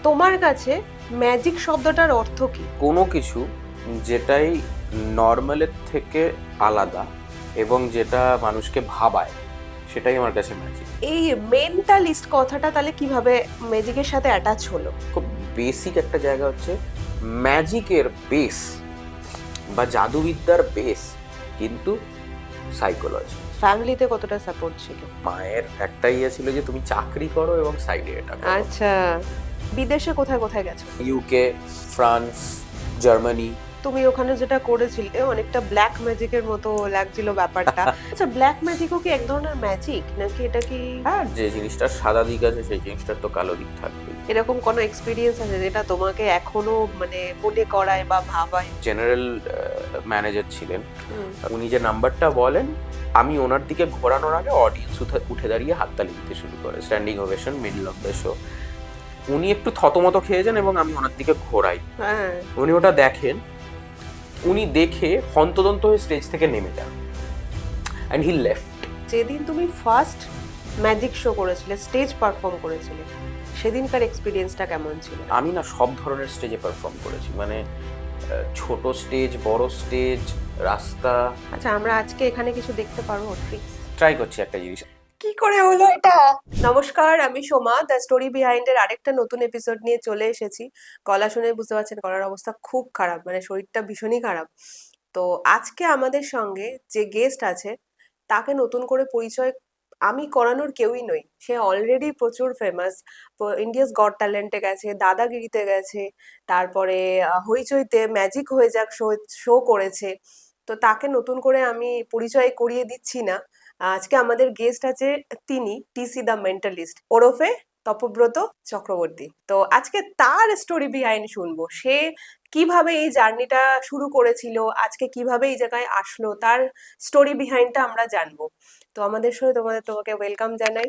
তোমার কাছে ম্যাজিক শব্দটার অর্থ কি? কোনো কিছু যেটাই নর্মালের থেকে আলাদা এবং যেটা মানুষকে ভাবায়, সেটাই আমার কাছে ম্যাজিক। এই মেন্টালিস্ট কথাটা তাহলে কিভাবে ম্যাজিকের সাথে অ্যাটাচ হলো? খুব বেসিক একটা জায়গা হচ্ছে ম্যাজিকের বেস বা জাদুবিদ্যার বেস কিন্তু সাইকোলজি। ফ্যামিলিতে কতটা সাপোর্ট ছিল? মায়ের একটাই ইয়ে ছিল যে তুমি চাকরি করো এবং সাইডে এটা করো। আচ্ছা, বিদেশে কোথায় কোথায় গেছো? UK, France, Germany. তুমি ওখানে যেটা করেছিলে অনেকটা ব্ল্যাক ম্যাজিকের মতো লাগছিল ব্যাপারটা। আচ্ছা, ব্ল্যাক ম্যাজিকও কি এক ধরনের ম্যাজিক নাকি এটা কি? হ্যাঁ, যে জিনিসটার সাদা দিক আছে সেই জিনিসটার তো কালো দিক থাকবেই। এরকম কোনো এক্সপিরিয়েন্স আছে যেটা তোমাকে এখনো মানে মনে করায় বা ভাবায়? জেনারেল ম্যানেজার ছিলেন, হুম। উনি যে নাম্বারটা বলেন আমি ওনার দিকে ঘোরানোর আগে অডিয়েন্স উঠে দাঁড়িয়ে হাততালি দিতে শুরু করে, standing ovation middle of the show. উনি একটু থতমত খেয়ে যান এবং আমি ওনার দিকে ঘোরাই। হ্যাঁ। উনি ওটা দেখেন, উনি দেখে হন্তদন্ত হয়ে স্টেজ থেকে নেমে যান অ্যান্ড হি লেফট। যেদিন তুমি ফার্স্ট ম্যাজিক শো করেছিলে, স্টেজ পারফর্ম করেছিলে, সেদিনকার এক্সপিরিয়েন্সটা কেমন ছিল? আমি না সব ধরনের স্টেজে পারফর্ম করেছি, মানে ছোট স্টেজ, বড় স্টেজ, রাস্তা। আচ্ছা, আমরা আজকে এখানে কিছু দেখতে পারবো ট্রিক্স? ট্রাই করছি একটা জিনিস। কি করে হলো এটা? নমস্কার, আমি সোমা, দ্য স্টোরি বিহাইন্ড এর আরেকটা নতুন এপিসোড নিয়ে চলে এসেছি। গলা শুনে বুঝতে পারছেন গলার অবস্থা খুব খারাপ, মানে শরীরটা ভীষণই খারাপ। তো আজকে আমাদের সঙ্গে যে গেস্ট আছে তাকে নতুন করে পরিচয় আমি করানোর কেউই নই। সে অলরেডি প্রচুর ফেমাস। ইন্ডিয়াস গট ট্যালেন্টে গেছে, দাদাগিরিতে গেছে, তারপরে হইচইতে ম্যাজিক হয়ে যাক শো শো করেছে। তো তাকে নতুন করে আমি পরিচয় করিয়ে দিচ্ছি না। আজকে আমাদের গেস্ট আছে তিনি, টিসি দ্য মেন্টালিস্ট ওরফে তপব্রত চক্রবর্তী। তো আজকে তার স্টোরি বিহাইন্ড শুনবো, সে কিভাবে এই জার্নিটা শুরু করেছিল, আজকে কিভাবে এই জায়গায় আসলো, তার স্টোরি বিহাইন্ডটা আমরা জানবো। তো আমাদের সাথে তোমাকে ওয়েলকাম জানাই।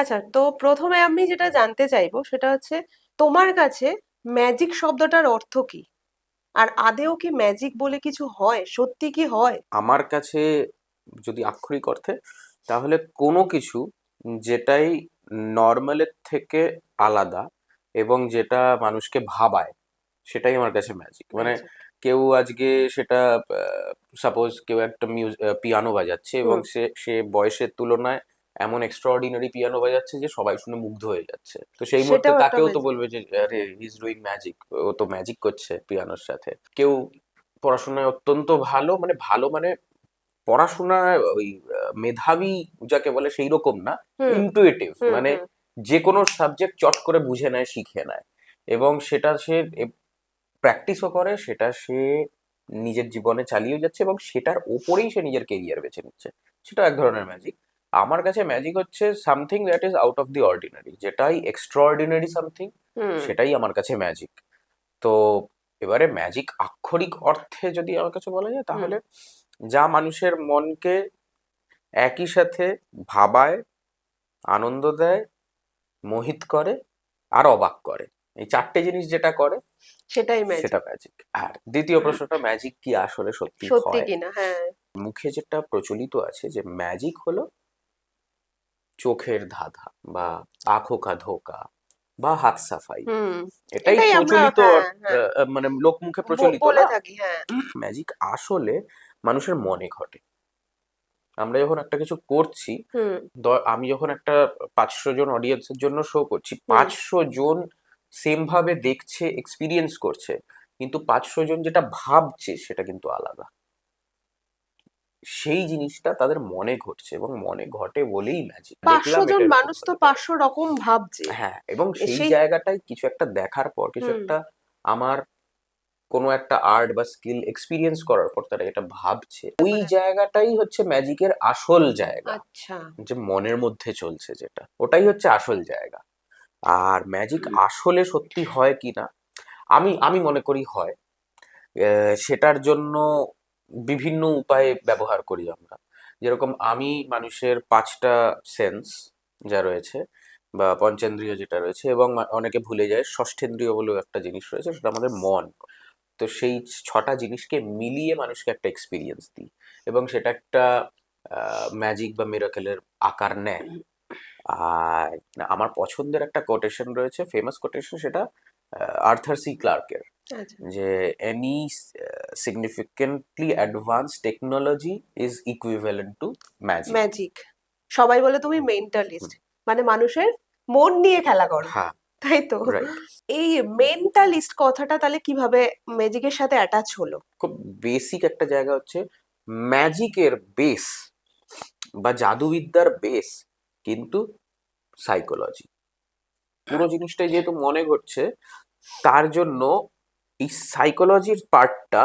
আচ্ছা, তো প্রথমে আমি যেটা জানতে চাইবো সেটা হচ্ছে তোমার কাছে ম্যাজিক শব্দটার অর্থ কি? আর আদেও কি ম্যাজিক বলে কিছু হয়? সত্যি কি হয়? আমার কাছে যদি আক্ষরিক অর্থে, তাহলে কোনো কিছু যেটাই নর্মালের থেকে আলাদা এবং যেটা মানুষকে ভাবায়, সেটাই আমার কাছে ম্যাজিক। মানে ম্যাজিক। কেউ আজকে সেটা, সাপোজ কেউ একটা পিয়ানো বাজাচ্ছে এবং হুম। সে সে বয়সের তুলনায় এমন এক্সট্রাঅর্ডিনারি পিয়ানো বাজাচ্ছে যে সবাই শুনে মুগ্ধ হয়ে যাচ্ছে, তো সেই মুহূর্তে সেটাও একটা তাকেও তো ম্যাজিক। বলবে যে আরে হি ইজ ডুইং ম্যাজিক, ও তো ম্যাজিক করছে পিয়ানোর সাথে। কেউ পড়াশোনায় অত্যন্ত ভালো, মানে ভালো মানে পড়াশোনায় ওই মেধাবী যাকে বলে সেই রকম না, হুম ইনটুইটিভ, হুম মানে হুম। যে কোনো সাবজেক্ট চট করে বুঝে নেয়, শিখে নেয় এবং সেটা সে প্র্যাকটিসও করে, সেটা সে নিজের জীবনে চালিয়ে যাচ্ছে এবং সেটার ওপরেই সে নিজের কেরিয়ার বেছে নিচ্ছে। সেটা এক ধরনের ম্যাজিক। আমার কাছে ম্যাজিক হচ্ছে something that is out of the ordinary, যেটাই এক্সট্রাঅর্ডিনারি সামথিং, হুম। সেটাই আমার কাছে ম্যাজিক। তো এবারে ম্যাজিক আক্ষরিক অর্থে যদি আমার কাছে বলা যায়, হুম। তাহলে যা মানুষের মনকে একই সাথে ভাবায়, আনন্দ দেয়, মোহিত করে আর অবাক করে, এই চারটে জিনিস যেটা করে সেটাই সেটা ম্যাজিক। ম্যাজিক। আর দ্বিতীয় প্রশ্নটা, ম্যাজিক কি আসলে সত্যি সত্যি হয়? কিনা, হ্যাঁ। মুখে যেটা প্রচলিত আছে যে ম্যাজিক হলো চোখের ধাঁধা বা আঁখো কা ধোকা বা হাত সাফাই, হুম। এটাই এটাই আমরা, প্রচলিত হ্যাঁ হ্যাঁ, মানে লোক মুখে প্রচলিত বলে না। থাকি, হ্যাঁ। ম্যাজিক আসলে মানুষের মনে ঘটে। আমরা যখন একটা কিছু করছি, হুম আমি যখন একটা 500 জন অডিয়েন্সের জন্য শো করছি, হুম। 500 জন সেম ভাবে দেখছে, এক্সপিরিয়েন্স করছে, কিন্তু 500 জন যেটা ভাবছে সেটা কিন্তু আলাদা। সেই জিনিসটা তাদের মনে ঘটছে এবং মনে ঘটে বলেই ম্যাজিক। পাঁচশো দেখলাম জন এটা এরকম মানুষ তো হতে পারে। 500 রকম ভাবছে। হ্যাঁ, এবং সেই সেই। জায়গাটায় কিছু একটা দেখার পর, কিছু হুম। একটা আমার কোনো একটা আর্ট বা স্কিল এক্সপিরিয়েন্স করার পর তারা এটা ভাবছে, ওই জায়গাটাই হচ্ছে ম্যাজিকের আসল জায়গা। আচ্ছা। যে মনের মধ্যে চলছে যেটা, ওটাই হচ্ছে আসল জায়গা। আর ম্যাজিক আসলে সত্যি হয় কিনা, আমি আমি মনে করি হয়। সেটার জন্য বিভিন্ন উপায় ব্যবহার করি আমরা। যেরকম আমি মানুষের 5টা সেন্স যা রয়েছে বা পঞ্চেন্দ্রিয় যেটা রয়েছে, এবং অনেকে ভুলে যায় ষষ্ঠেন্দ্রিয় বলেও একটা জিনিস রয়েছে, সেটা আমাদের মন। তো সেই 6টা জিনিসকে মিলিয়ে মানুষকে একটা এক্সপিরিয়েন্স দিই, এবং সেটা একটা ম্যাজিক বা মিরাকেলের আকার নেয়। আর আমার পছন্দের একটা কোটেশন রয়েছে, ফেমাস কোটেশন, সেটা আর্থার সি ক্লার্কের, আচ্ছা। যে any significantly advance technology is equivalent to magic. Magic. সবাই বলে তুমি মেন্টালিস্ট, মানে মানুষের মন নিয়ে খেলা করো, হ্যাঁ, তাই তো? রাইট। এই মেন্টালিস্ট কথাটা তাহলে কিভাবে ম্যাজিকের সাথে অ্যাটাচ হলো? খুব বেসিক একটা জায়গা হচ্ছে, ম্যাজিকের বেস বা জাদুবিদ্যার বেস কিন্তু সাইকোলজি। পুরো জিনিসটাই যেহেতু মনে ঘটছে, তার জন্য এই সাইকোলজির পার্টটা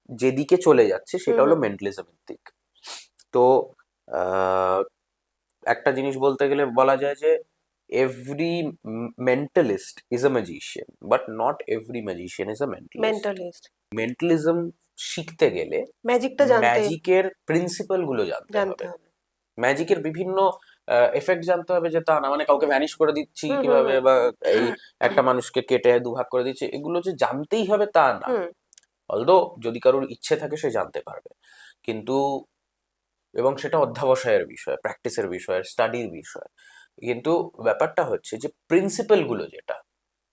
যেদিকে চলে যাচ্ছে সেটা হুম হলো হুম মেন্টালিজমের দিক। তো আহ, একটা জিনিস বলতে গেলে বলা যায় যে every mentalist is a magician, but not every magician is a mentalist. Mentalist. Mentalism শিখতে গেলে ম্যাজিকটা জানতে ম্যাজিকের প্রিন্সিপাল গুলো জানতে জানতে হবে। হবে। ম্যাজিকের বিভিন্ন এফেক্ট জানতে হবে, যে তা না মানে কাউকে ভ্যানিশ করে দিচ্ছি হুম হুম কিভাবে, হুম বা এই একটা মানুষকে কেটে দুভাগ করে দিচ্ছি, এগুলো যে জানতেই হবে তা না। হুম। অলদো যদি কারোর ইচ্ছে থাকে সে জানতে পারবে, কিন্তু এবং সেটা অধ্যাবসায়ের বিষয়, প্র্যাকটিসের বিষয়, স্টাডির বিষয়। কিন্তু ব্যাপারটা হচ্ছে যে প্রিন্সিপাল গুলো যেটা,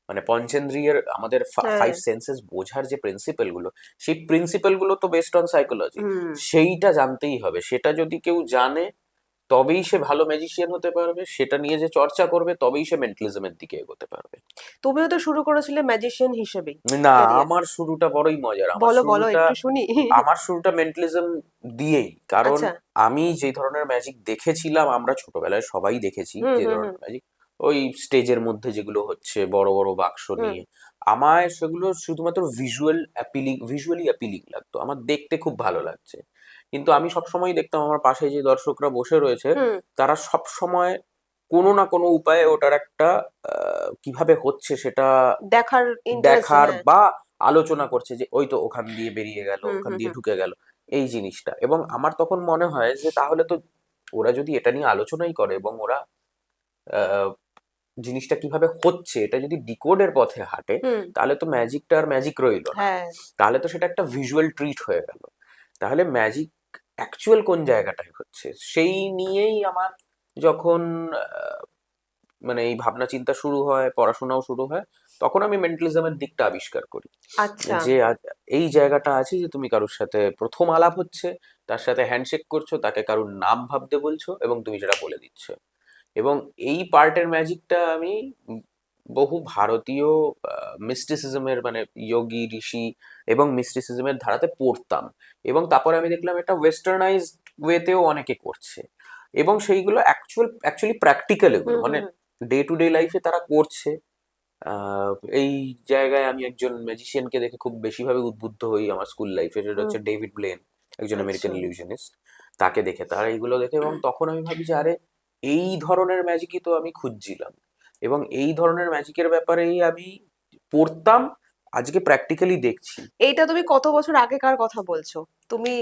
মানে পঞ্চেন্দ্রিয়ের আমাদের হ্যাঁ। 5 সেন্সেস বোঝার যে প্রিন্সিপাল গুলো, সেই প্রিন্সিপাল গুলো তো বেসড অন সাইকোলজি। হুম। সেইটা জানতেই হবে, সেটা যদি কেউ জানে তবেই সে ভালো ম্যাজিশিয়ান হতে পারবে, সেটা নিয়ে যে চর্চা করবে তবেই সে মেন্টালিজমের দিকে এগোতে পারবে। তুমিও তো শুরু করেছিলে ম্যাজিশিয়ান হিসেবেই না, ক্যারিয়ার। আমার শুরুটা বড়ই মজার। বলো বলো একটু শুনি। আমার শুরুটা মেন্টালিজম দিয়েই, কারণ আচ্ছা। আমি যে ধরনের ম্যাজিক দেখেছিলাম, আমরা ছোটবেলায় সবাই দেখেছি হুম যে হুম হুম ধরনের ম্যাজিক, ওই স্টেজের মধ্যে যেগুলো হচ্ছে বড় বড় বাক্স হুম। নিয়ে, আমায় সেগুলো শুধুমাত্র ভিজুয়ালি অ্যাপিলিং লাগতো, আমার দেখতে খুব ভালো লাগছে। কিন্তু আমি সবসময় দেখতাম আমার পাশে যে দর্শকরা বসে রয়েছে, হুম। তারা সব সময় কোনো না কোনো উপায়ে ওটার একটা কিভাবে হচ্ছে সেটা দেখার ইন্টারেস্ট, দেখার হ্যাঁ। বা আলোচনা করছে, যে ওই তো ওখান দিয়ে বেরিয়ে গেল, হুম ওখান হুম দিয়ে হুম ঢুকে গেল, এই জিনিসটা। এবং আমার তখন মনে হয় যে তাহলে তো ওরা যদি এটা নিয়ে আলোচনাই করে, এবং ওরা আহ, জিনিসটা কিভাবে হচ্ছে এটা যদি ডিকোডের পথে হাঁটে, হুম। তাহলে তো ম্যাজিকটা আর ম্যাজিক রইলো না। হ্যাঁ। তাহলে তো সেটা একটা ভিজুয়াল ট্রিট হয়ে গেল। তাহলে ম্যাজিক অ্যাকচুয়াল কোন জায়গাটায় হচ্ছে সেই নিয়েই আমার যখন মানে এই ভাবনা চিন্তা শুরু হয়, পড়াশোনাও শুরু হয়, তখন আমি মেন্টালিজমের দিকটা আবিষ্কার করি। আচ্ছা। যে এই জায়গাটা আছে যে তুমি কারোর সাথে প্রথম আলাপ হচ্ছে, তার সাথে হ্যান্ডশেক করছো, তাকে কারোর নাম ভাবতে বলছো এবং তুমি সেটা বলে দিচ্ছ। এবং এই পার্টের ম্যাজিকটা আমি বহু ভারতীয় মিস্টিসিজমের, মানে যোগী ঋষি এবং মিস্টিসিজমের ধারাতে পড়তাম, এবং তারপরে আমি দেখলাম এটা ওয়েস্টার্নাইজড ওয়েতেও অনেকে করছে, এবং সেইগুলো অ্যাকচুয়ালি প্র্যাকটিক্যাল, এগুলো হুম হুম মানে হুম। ডে টু ডে লাইফে তারা করছে। এই জায়গায় আমি একজন ম্যাজিশিয়ানকে দেখে খুব বেশিভাবে উদ্বুদ্ধ হই আমার স্কুল লাইফে, সেটা হুম। হচ্ছে ডেভিড ব্লেন, একজন আচ্ছা। American illusionist. তাকে দেখে, তারা এইগুলো দেখে, এবং তখন আমি ভাবি যে আরে এই ধরনের ম্যাজিকই তো আমি খুঁজছিলাম, এবং এই ধরনের ম্যাজিকের ব্যাপারেই আমি পড়তাম, আজকে প্র্যাকটিক্যালি দেখছি। এইটা তুমি কত বছর আগেকার কথা বলছো? তুমি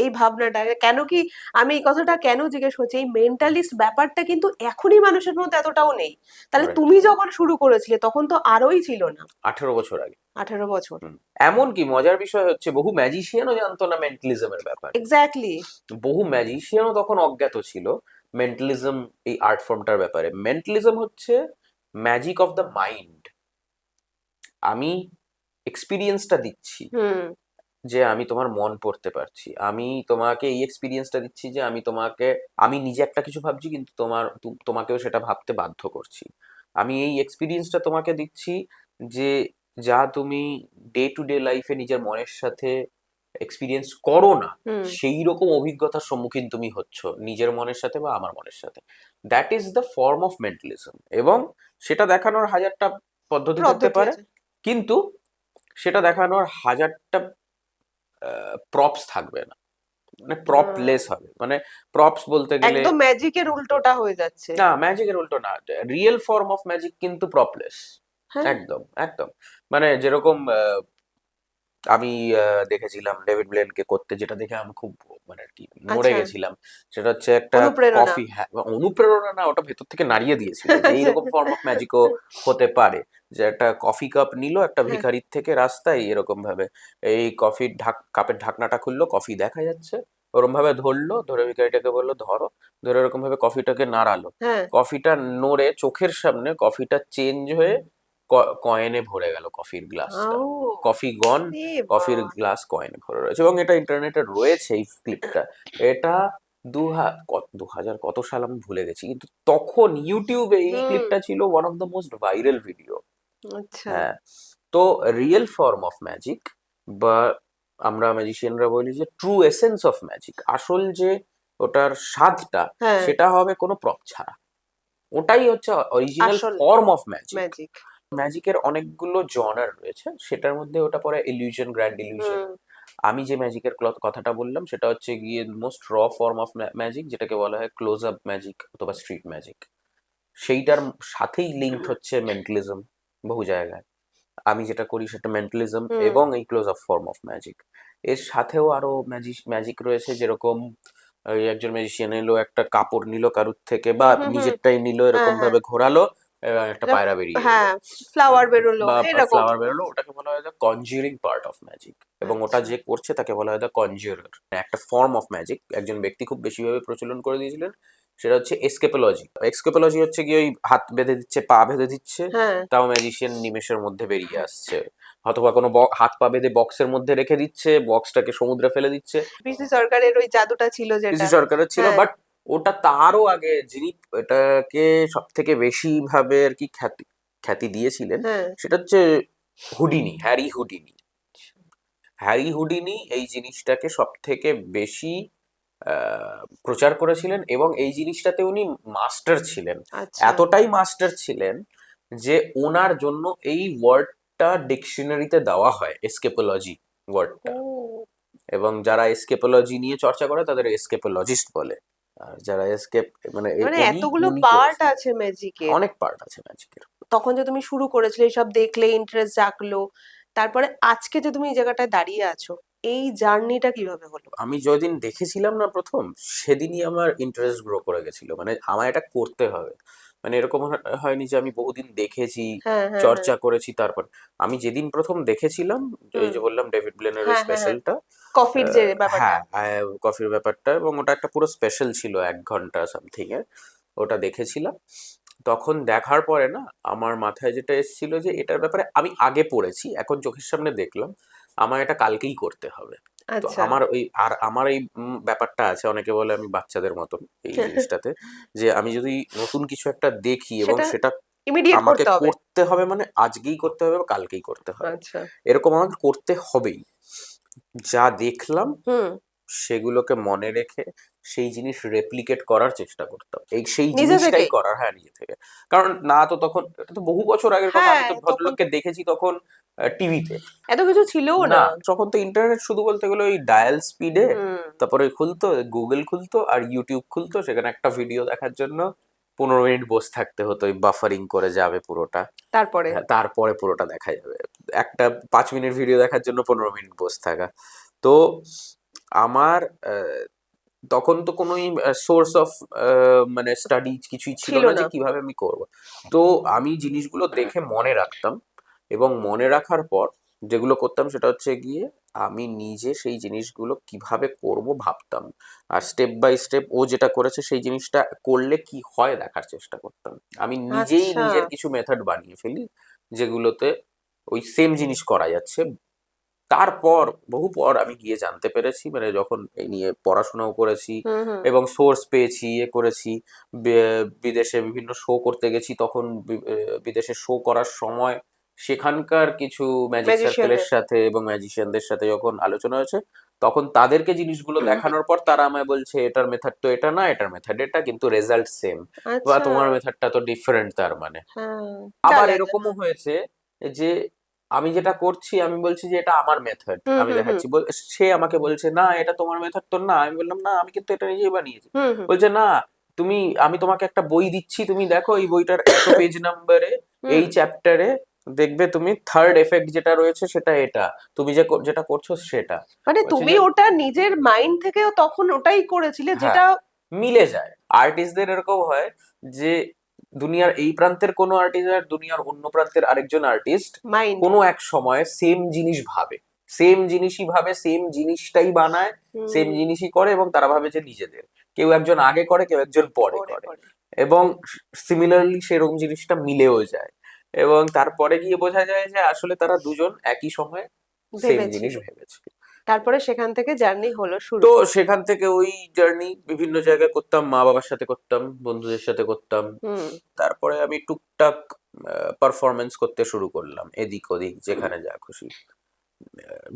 এই ভাবনাটা কেন কি, আমি এই কথাটা কেন জিজ্ঞেস করছি, এই মেন্টালিস্ট ব্যাপারটা কিন্তু এখনই মানুষের মধ্যে এতটাও নেই। তাহলে রাইট। তুমি যখন শুরু করেছিলে তখন তো আরোই ছিল না। 18 বছর আগে। 18 বছর। এমনকি মজার বিষয় হচ্ছে বহু ম্যাজিশিয়ানও জানতো না মেন্টালিজমের ব্যাপারে। এক্স্যাক্টলি। বহু ম্যাজিশিয়ানও তখন অজ্ঞাত ছিল মেন্টালিজম, এই আর্ট ফর্মটার ব্যাপারে। মেন্টালিজম হচ্ছে ম্যাজিক অফ দ্য মাইন্ড। আমি এক্সপিরিয়েন্সটা দিচ্ছি, হুম যে আমি তোমার মন পড়তে পারছি, আমি তোমাকে এই এক্সপিরিয়েন্সটা দিচ্ছি যে আমি নিজে একটা কিছু ভাবছি, কিন্তু তোমাকেও সেটা ভাবতে বাধ্য করছি। আমি এই এক্সপিরিয়েন্সটা তোমাকে দিচ্ছি, যে যা তুমি ডে টু ডে লাইফে নিজের মনের সাথে এক্সপিরিয়েন্স করো না, হুম। সেই রকম অভিজ্ঞতার সম্মুখীন তুমি হচ্ছ নিজের মনের সাথে বা আমার মনের সাথে। That is the form of mentalism. এবং সেটা দেখানোর হাজারটা পদ্ধতি থাকতে পদ্ধতি পারে, আছে। কিন্তু সেটা দেখানোর হাজারটা প্রপস থাকবে না, মানে প্রপলেস আহ, হবে, মানে প্রপস বলতে গেলে, একদম ম্যাজিকের উল্টোটা হয়ে যাচ্ছে। না ম্যাজিকের উল্টো না, রিয়েল ফর্ম অফ ম্যাজিক কিন্তু প্রপলেস। হ্যাঁ। একদম একদম। মানে যেরকম আমি দেখেছিলাম ডেভিড ব্লেনকে করতে, যেটা দেখে আমি খুব মানে আর কি নড়ে আচ্ছা। গেছিলাম। সেটা হচ্ছে একটা অনুপ্রেরণা। কফি, হ্যাঁ, অনুপ্রেরণা না, ওটা ভেতর থেকে নাড়িয়ে দিয়েছিল যে আচ্ছা। এইরকম ফর্ম অফ ম্যাজিকও হতে পারে। যে একটা কফি কাপ নিল একটা হ্যাঁ। ভিখারির থেকে রাস্তায়, এরকম ভাবে এই কফির কাপের ঢাকনাটা খুললো, কফি দেখা যাচ্ছে, ওরকম ভাবে ধরলো, ধরে ভিখারিটাকে বললো ধরো, ধরে এরকম ভাবে কফিটাকে নাড়ালো, হ্যাঁ। কফিটা নড়ে চোখের সামনে কফিটা চেঞ্জ হয়ে কয়েনে ভরে গেল কফির গ্লাসটা, আও, কফি গন, এ কফির বাবা। গ্লাস কয়েনে ভরে রয়েছে, এবং এটা ইন্টারনেটে রয়েছে এই ক্লিপটা। এটা 2000 কত সাল আমি ভুলে গেছি, কিন্তু তখন ইউটিউবে এই হুম। ক্লিপটা ছিল one of the most viral video. আচ্ছা। হ্যাঁ, তো রিয়েল ফর্ম অফ ম্যাজিক, বা আমরা ম্যাজিশিয়ানরা বলি যে ট্রু এসেন্স অফ ম্যাজিক, আসল যে ওটার স্বাদটা, হ্যাঁ। সেটা হবে কোনো প্রপ ছাড়া, ওটাই হচ্ছে অরিজিনাল আসল ফর্ম অফ ম্যাজিক। ম্যাজিক। ম্যাজিকের অনেকগুলো জনার রয়েছে, সেটার মধ্যে ওটা পড়ে ইলিউশন, গ্র্যান্ড ইলিউশন। হুম। আমি যে ম্যাজিকের কথাটা বললাম সেটা হচ্ছে গিয়ে মোস্ট র ফর্ম অফ ম্যাজিক, যেটাকে বলা হয় ক্লোজ আপ ম্যাজিক অথবা স্ট্রিট ম্যাজিক। সেইটার সাথেই লিঙ্কড হচ্ছে মেন্টালিজম বহু জায়গায়। আমি যেটা করি সেটা মেন্টালিজম হুম। এবং এই close up form of magic. এর সাথেও আরো ম্যাজিক রয়েছে, যেরকম ওই একজন ম্যাজিশিয়ান এলো, একটা কাপড় নিল কারুর থেকে বা হুম। হুম। হুম। নিজেরটাই নিল, হ্যাঁ, এরকম হ্যাঁ। ভাবে ঘোরালো এবং একটা এটা পায়রা বেরিয়ে এলো, হ্যাঁ, ফ্লাওয়ার বেরোলো বা এরকম। ফ্লাওয়ার বেরোলো, ওটাকে বলা হয় the conjuring part of magic, এবং ওটা আচ্ছা। যে করছে তাকে বলা হয় দ্য কনজিউরার। একটা ফর্ম অফ ম্যাজিক একজন ব্যক্তি খুব বেশিভাবে প্রচলন করে দিয়েছিলেন, সেটা হচ্ছে এসকেপোলজি। এসকেপোলজি হচ্ছে গিয়ে ওই হাত বেঁধে দিচ্ছে, পা বেঁধে দিচ্ছে, হ্যাঁ। তাও ম্যাজিশিয়ান নিমেষের মধ্যে বেরিয়ে আসছে, অথবা কোনো হাত পা বেঁধে বক্সের মধ্যে রেখে দিচ্ছে, বক্সটাকে সমুদ্রে ফেলে দিচ্ছে। পিসি সরকারের ওই জাদুটা ছিল পিসি যেটা। সরকারের ছিল, হ্যাঁ। বাট ওটা তারও আগে যিনি এটাকে সব থেকে বেশি ভাবে আর কি খ্যাতি খ্যাতি দিয়েছিলেন, হ্যাঁ। সেটা হচ্ছে Houdini, Harry Houdini. Harry Houdini এই জিনিসটাকে সব থেকে বেশি প্রচার করেছিলেন, এবং এই জিনিসটাতে উনি মাস্টার ছিলেন। আচ্ছা। এতটাই মাস্টার ছিলেন যে ওনার জন্য এই ওয়ার্ডটা ডিকশনারিতে দেওয়া হয়, এসকেপোলজি ওয়ার্ডটা, ও, এবং যারা এসকেপোলজি নিয়ে চর্চা করে তাদের এসকেপোলজিস্ট বলে। আর যারা এসকেপ মানে মানে উনি এতগুলো উনি পার্ট করেছিলেন। আছে ম্যাজিকের। অনেক পার্ট আছে ম্যাজিকের। তখন যে তুমি শুরু করেছিলে এইসব দেখলে ইন্টারেস্ট জাগলো, তারপরে আজকে যে তুমি এই জায়গাটায় দাঁড়িয়ে আছো, এই জার্নিটা কিভাবে হলো? আমি যেদিন দেখেছিলাম না প্রথম, সেদিনই আমার ইন্টারেস্ট গ্রো করে গেছিল, মানে আমার এটা করতে হবে। মানে এরকম হয়নি যে আমি বহুদিন দেখেছি, হ্যাঁ, হ্যাঁ, হ্যাঁ। চর্চা করেছি, তারপর আমি যেদিন প্রথম দেখেছিলাম, ওই হুম। যে বললাম ডেভিড ব্লেনের ওই হ্যাঁ, হ্যাঁ, হ্যাঁ। স্পেশালটা, কফির যে ব্যাপারটা। হ্যাঁ, কফির ব্যাপারটা, এবং ওটা একটা পুরো স্পেশাল ছিল 1 ঘন্টা সামথিং এর, ওটা দেখেছিলাম। তখন দেখার পরে না আমার মাথায় যেটা এসেছিল যে এটার ব্যাপারে আমি আগে পড়েছি, এখন চোখের সামনে দেখলাম, আমার এটা কালকেই করতে হবে। তো আচ্ছা। আমার এই ব্যাপারটা আছে, অনেকে বলে আমি বাচ্চাদের মতন এই জিনিসটাতে, যে আমি যদি নতুন কিছু একটা দেখি এবং সেটা সেটা ইমিডিয়েট আমাকে করতে হবে। করতে হবে, মানে আজকেই করতে হবে বা কালকেই করতে হবে, আচ্ছা। এরকম আমাকে করতে হবেই। যা দেখলাম হুম। সেগুলোকে মনে রেখে সেই জিনিস রেপ্লিকেট করার চেষ্টা করতাম, সেই নিজে জিনিসটাই থেকেই। করার, হ্যাঁ, নিজে থেকে। কারণ না তো তখন, এটা তো বহু বছর আগের কথা, আমি হ্যাঁ, তো তখন তো ভদ্রলোককে দেখেছি তখন টিভিতে। এত কিছু ছিলও না, না। তখন তো ইন্টারনেট শুধু বলতে গেলে ওই ডায়াল স্পিডে, হুম। তারপরে খুলতো গুগল, খুলতো আর ইউটিউব খুলতো, সেখানে একটা ভিডিও দেখার জন্য 15 মিনিট বসে থাকতে হতো, ওই বাফারিং করে যাবে পুরোটা। তারপরে। হ্যাঁ, তারপরে পুরোটা দেখা যাবে। একটা 5 মিনিট ভিডিও দেখার জন্য 15 মিনিট বসে থাকা। তো আমার তখন তো কোনো সোর্স অফ মানে স্টাডি কিছুই ছিল ছিল না না। যে কিভাবে আমি করব। তো আমি জিনিসগুলো দেখে মনে রাখতাম, এবং মনে রাখার পর যেগুলো করতাম সেটা হচ্ছে গিয়ে আমি নিজে সেই জিনিসগুলো কিভাবে করব ভাবতাম, আর স্টেপ বাই স্টেপ ও যেটা করেছে সেই জিনিসটা করলে কি হয় দেখার চেষ্টা করতাম। আমি নিজেই আচ্ছা। নিজের কিছু মেথড বানিয়ে ফেলি, যেগুলোতে ওই সেম জিনিস করা যাচ্ছে। তারপর বহু পর আমি গিয়ে জানতে পেরেছি, মানে যখন এই নিয়ে পড়াশোনাও করেছি হুম, হুম। এবং সোর্স পেয়েছি, করেছি, বিদেশে বিভিন্ন শো করতে গেছি, তখন বিদেশে শো করার সময় সেখানকার কিছু ম্যাজিক সার্কেলের ম্যাজিশিয়ানদের। সাথে এবং ম্যাজিশিয়ানদের সাথে যখন আলোচনা হয়েছে, তখন তাদেরকে জিনিসগুলো দেখানোর পর তারা আমায় বলছে এটার মেথড তো এটা না, এটার মেথড এটা, কিন্তু রেজাল্ট সেম, বা আচ্ছা। তোমার মেথডটা তো ডিফারেন্ট তার মানে। হ্যাঁ। আবার আলাদা। এরকমও হয়েছে যে আমি যেটা করছি আমি বলছি যে এটা আমার মেথড, হুম, আমি হুম, হুম। দেখাচ্ছি, সে আমাকে বলছে না এটা তোমার মেথড তো না, আমি বললাম না আমি কিন্তু এটা নিজেই বানিয়েছি। হুম, হুম। বলছে না, তুমি, আমি তোমাকে একটা বই দিচ্ছি, তুমি দেখো এই বইটার এত পেজ নাম্বারে, হুম। এই চ্যাপ্টারে দেখবে তুমি থার্ড এফেক্ট যেটা রয়েছে সেটা এটা, তুমি যেটা করছো সেটা। মানে বলছে তুমি যে ওটা নিজের মাইন্ড থেকেও তখন ওটাই করেছিলে হ্যাঁ, যেটা। মিলে যায়। আর্টিস্টদের এরকম হয় যে দুনিয়ার এই প্রান্তের কোনো আর্টিস্ট আর দুনিয়ার অন্য প্রান্তের আরেকজন আর্টিস্ট মাইন্ড। কোনো এক সময় সেম জিনিস ভাবে, সেম জিনিসই ভাবে, সেম জিনিসটাই বানায়, সেম জিনিসই করে, এবং তারা ভাবে যে নিজেদের। কেউ একজন আগে করে, কেউ একজন পরে পরে করে, পরে এবং সিমিলারলি সেরকম জিনিসটা মিলেও যায়, এবং তারপরে গিয়ে বোঝা যায় যে আসলে তারা দুজন একই সময় সেম জিনিস ভেবেছিল, ভেবেছিল। তারপরে সেখান থেকে জার্নি হলো শুরু। তো সেখান থেকে ওই জার্নি বিভিন্ন জায়গায় করতাম, মা বাবার সাথে করতাম, বন্ধুদের সাথে করতাম। হুম। তারপরে আমি টুকটাক পারফরমেন্স করতে শুরু করলাম, এদিক ওদিক যেখানে যা খুশি,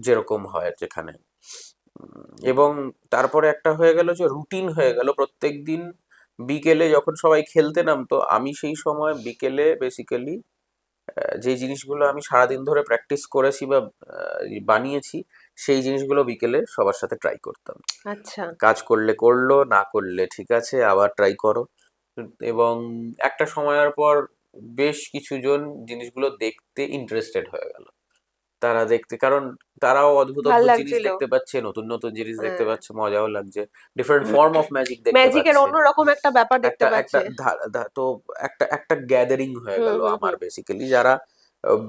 যেরকম হয় যেখানে। এবং তারপরে একটা হয়ে গেল যে রুটিন হয়ে গেল, প্রত্যেক দিন বিকেলে যখন সবাই খেলতে নামতো, আমি সেই সময় বিকেলে বেসিক্যালি যে জিনিসগুলো আমি সারাদিন ধরে প্র্যাকটিস করেছি বা বানিয়েছি, সেই জিনিসগুলো বিকেলে সবার সাথে ট্রাই করতাম। আচ্ছা। কাজ করলে করলো, না করলে ঠিক আছে, আবার ট্রাই করো। এবং একটা সময়ের পর বেশ কিছুজন জিনিসগুলো দেখতে ইন্টারেস্টেড হয়ে গেল। তারা দেখতে, কারণ তারাও অদ্ভুত ভাল অদ্ভুত জিনিস লাগছিল। দেখতে পাচ্ছে, নতুন নতুন জিনিস দেখতে হ্যাঁ, পাচ্ছে, মজাও লাগছে, ডিফারেন্ট ফর্ম অফ ম্যাজিক দেখতে ম্যাজিকের পাচ্ছে। অন্যরকম একটা ব্যাপার দেখতে একটা একটা পাচ্ছে। তো একটা একটা গ্যাদারিং হয়ে হুম গেল হুম আমার, হুম। বেসিক্যালি যারা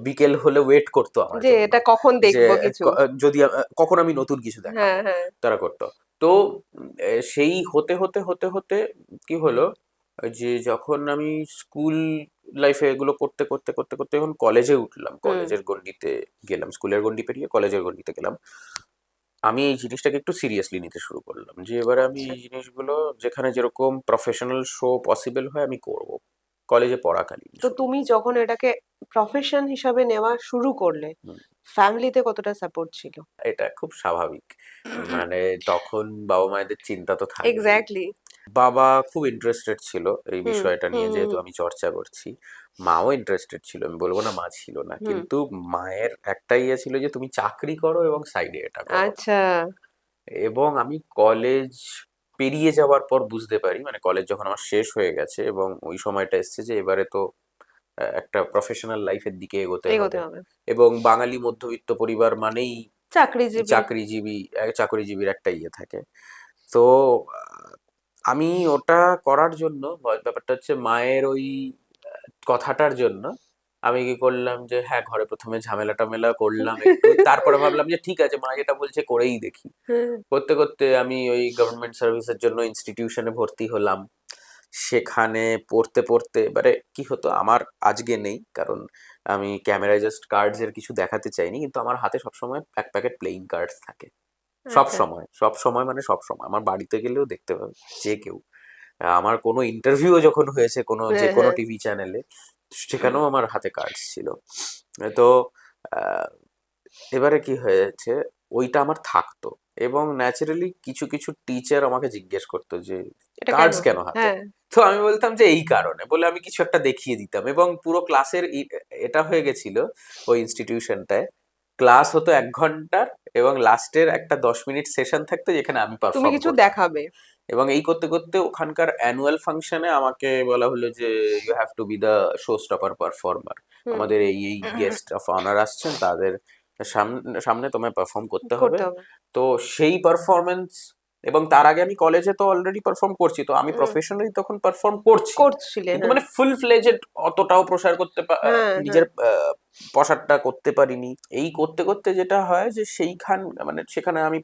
বিকেল হলে ওয়েট করতো আমার যে জন্য, এটা কখন যে দেখবো কিছু। যদি কখন আমি নতুন কিছু হ্যাঁ দেখাবো, হ্যাঁ। তারা করতো। তো সেই হতে হতে হতে হতে কি হলো, যে যখন আমি স্কুল লাইফে এগুলো করতে করতে করতে করতে যখন কলেজে উঠলাম, হুম। কলেজের গণ্ডিতে গেলাম, স্কুলের গণ্ডি পেরিয়ে কলেজের গণ্ডিতে গেলাম, আমি এই জিনিসটাকে একটু সিরিয়াসলি নিতে শুরু করলাম, যে এবারে আমি আচ্ছা। এই জিনিসগুলো যেখানে যেরকম প্রফেশনাল শো পসিবল হয় আমি করব, কলেজে পড়াকালীন তো শুধু। তুমি যখন এটাকে প্রফেশন হিসাবে নেওয়া শুরু করলে, হুম, ফ্যামিলিতে কতটা সাপোর্ট ছিল? এটা খুব স্বাভাবিক, মানে তখন বাবা মায়েদের চিন্তা তো থাকবেই। এক্স্যাক্টলি। বাবা খুব ইন্টারেস্টেড ছিল এই হুম বিষয়টা নিয়ে, হুম যেহেতু হুম আমি চর্চা করছি। মাও ইন্টারেস্টেড ছিল, আমি বলবো না মা ছিল না, হুম। কিন্তু মায়ের একটা ইয়ে ছিল যে তুমি চাকরি করো এবং সাইডে এটা করো। আচ্ছা। এবং আমি কলেজ পেরিয়ে যাওয়ার পর বুঝতে পারি, মানে কলেজ যখন আমার শেষ হয়ে গেছে এবং ওই সময়টা এসছে যে এবারে তো একটা প্রফেশনাল লাইফের দিকে এগোতে এগোতে হবে। হবে। এবং বাঙালি মধ্যবিত্ত পরিবার মানেই চাকরিজীবী। চাকরিজীবীর একটা ইয়ে থাকে। তো আহ, আমি ওটা করার জন্য, ব্যাপারটা হচ্ছে মায়ের ওই কথাটার জন্য আমি কি করলাম, যে হ্যাঁ ঘরে প্রথমে ঝামেলা টামেলা করলাম একটু, তারপরে ভাবলাম যে ঠিক আছে মা যেটা বলছে করেই দেখি। হ্যাঁ। করতে করতে আমি ওই গভর্নমেন্ট সার্ভিসের জন্য ইনস্টিটিউশনে ভর্তি হলাম। সেখানে পড়তে পড়তে এবারে কি হতো, আমার আজকে নেই কারণ আমি ক্যামেরায় জাস্ট কার্ডস এর কিছু দেখাতে চাইনি, কিন্তু আমার হাতে সবসময় এক প্যাকেট প্লেইং কার্ডস থাকে। সব আচ্ছা। সময়, সব সময়, মানে সব সময় আমার বাড়িতে গেলেও দেখতে পাবে যে কেউ, আমার কোনো ইন্টারভিউ যখন হয়েছে কোনো যে হ্যাঁ কোনো হ্যাঁ। টিভি চ্যানেলে, সেখানেও আমার হাতে কার্ডস ছিল। তো আহ, এবারে কি হয়েছে, ওইটা আমার থাকতো, এবং ন্যাচারালি কিছু কিছু টিচার আমাকে জিজ্ঞেস করতো যে এটা কেন? কার্ডস কেন হাতে। হ্যাঁ। তো আমি বলতাম যে এই কারণে, বলে আমি কিছু একটা দেখিয়ে দিতাম, এবং পুরো ক্লাসের এটা হয়ে গেছিল ওই ইনস্টিটিউশনটায়। ক্লাস হতো 1 ঘন্টার, এবং লাস্টের একটা 10 মিনিট সেশন থাকতো যেখানে আমি তুমি পারফর্ম কিছু করতাম। দেখাবে। এবং এই করতে করতে ওখানকার অ্যানুয়াল ফাংশনে আমাকে বলা হলো যে you have to be the show stopper performer, hmm. আমাদের এই এই গেস্ট অফ অনার আসছেন, তাদের সামনে সামনে তোমায় পারফর্ম করতে হবে। করতে হবে। তো সেই পারফরমেন্স, এবং তার আগে আমি কলেজে তো অলরেডি পারফর্ম করছি, তো আমি হুম। প্রফেশনালি তখন পারফর্ম করছি, করছিলে, কিন্তু হ্যাঁ। মানে ফুল ফ্লেজেড অতটাও প্রসার করতে হ্যাঁ হ্যাঁ। নিজের প্রসারটা করতে পারিনি। এই করতে করতে যেটা হয় যে সেইখান, মানে সেখানে আমি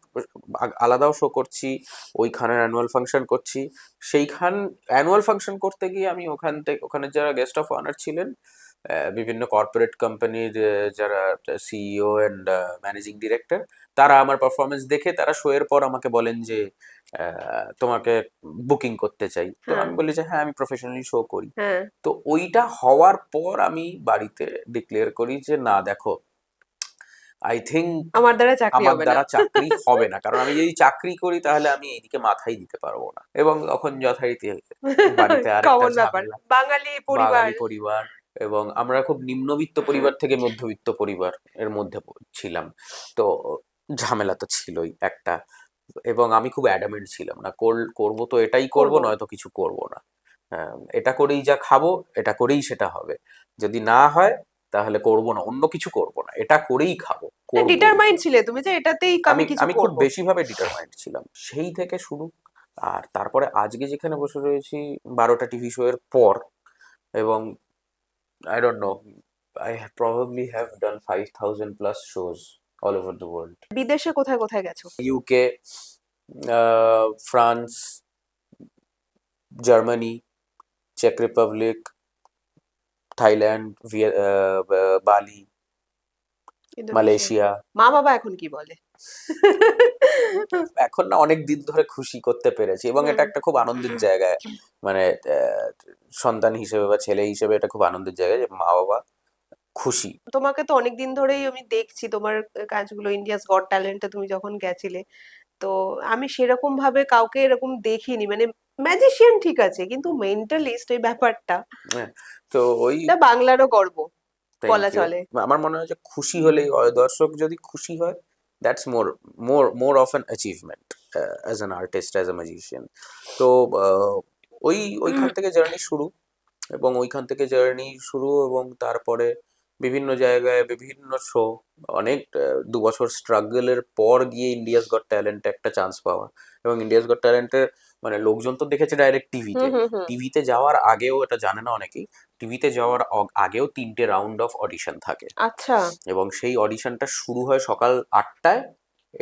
আলাদাও শো করছি, ওইখানে অ্যানুয়াল ফাংশন করছি। সেইখান অ্যানুয়াল ফাংশন করতে গিয়ে আমি ওখান থেকে, ওখানে যারা গেস্ট অফ অনার ছিলেন, বিভিন্ন কর্পোরেট কোম্পানির যারা সিইও অ্যান্ড ম্যানেজিং ডিরেক্টর, তারা আমার পারফরমেন্স দেখে তারা শো এর পর আমাকে বলেন যে তোমাকে বুকিং করতে চাই। তো হ্যাঁ আমি বলি যে হ্যাঁ আমি প্রফেশনালি শো করি। হ্যাঁ। তো ওইটা হওয়ার পর আমি বাড়িতে ডিক্লেয়ার করি যে না দেখো, আই থিঙ্ক আমার দ্বারা চাকরি আমার হবে না। দ্বারা চাকরি হবে না, কারণ আমি যদি চাকরি করি তাহলে আমি এইদিকে মাথাই দিতে পারবো না। এবং তখন যথারীতি বাড়িতে আরেকটা কমন ব্যাপার, ঝামেলা, বাঙালি পরিবার। বাঙালি পরিবার, এবং আমরা খুব নিম্নবিত্ত পরিবার থেকে মধ্যবিত্ত পরিবার এর মধ্যে ছিলাম। তো ঝামেলা তো ছিলই একটা, এবং আমি খুব অ্যাডামেন্ট ছিলাম না, করবো তো এটাই করব, করবো। নয়তো কিছু করব না। এটা করেই যা খাবো, এটা করেই সেটা হবে, যদি না হয় তাহলে করব না, অন্য কিছু করব না, এটা করেই খাবো, করবোই। ডিটারমাইন্ড ছিলে তুমি যে এটাতেই আমি আমি কিছু আমি খুব করব। বেশি ভাবে ডিটারমাইন্ড ছিলাম সেই থেকে শুরু। আর তারপরে আজকে যেখানে বসে রয়েছি 12টা টিভি শো এর পর, এবং I don't know, I probably have done 5,000 plus shows all over the world. বিদেশে কোথায় কোথায় গেছো? UK, France, Germany, Czech Republic, Thailand, Bali, Indonesia. Malaysia. মা বাবা এখন কি বলে? এখন না অনেক দিন ধরে খুশি করতে পেরেছি এবং এটা একটা খুব আনন্দের জায়গায়, মানে সন্তান হিসেবে বা ছেলে হিসেবে এটা খুব আনন্দের জায়গা যে মা বাবা খুশি। তোমাকে তো অনেকদিন ধরেই আমি দেখছি তোমার কাজগুলো, ইন্ডিয়াস গট ট্যালেন্টে তুমি যখন গেছিলে, তো আমি সেরকম ভাবে কাউকে এরকম দেখিনি, মানে ম্যাজিশিয়ান ঠিক আছে কিন্তু মেন্টালিস্ট এই ব্যাপারটা, হ্যাঁ, তো ওই এটা বাংলারও গর্ব থ্যাংক বলা ইউ। চলে। আমার মনে হয় যে খুশি হলেই হয়, দর্শক যদি খুশি হয়, that's more of an achievement as an artist, as a magician. তো আহ, ওইখান থেকে জার্নি শুরু, এবং ওইখান থেকে জার্নি শুরু এবং তারপরে বিভিন্ন জায়গায় বিভিন্ন শো, অনেক 2 বছর স্ট্রাগলের পর গিয়ে ইন্ডিয়াস গট ট্যালেন্টে একটা চান্স পাওয়া। এবং ইন্ডিয়াস গট ট্যালেন্টের মানে লোকজন তো দেখেছে ডাইরেক্ট টিভিতে, হুম হুম হুম। টিভিতে যাওয়ার আগেও, এটা জানে না অনেকেই, টিভিতে যাওয়ার আগেও 3টে রাউন্ড অফ অডিশন থাকে আচ্ছা, এবং সেই অডিশনটা শুরু হয় সকাল 8টায়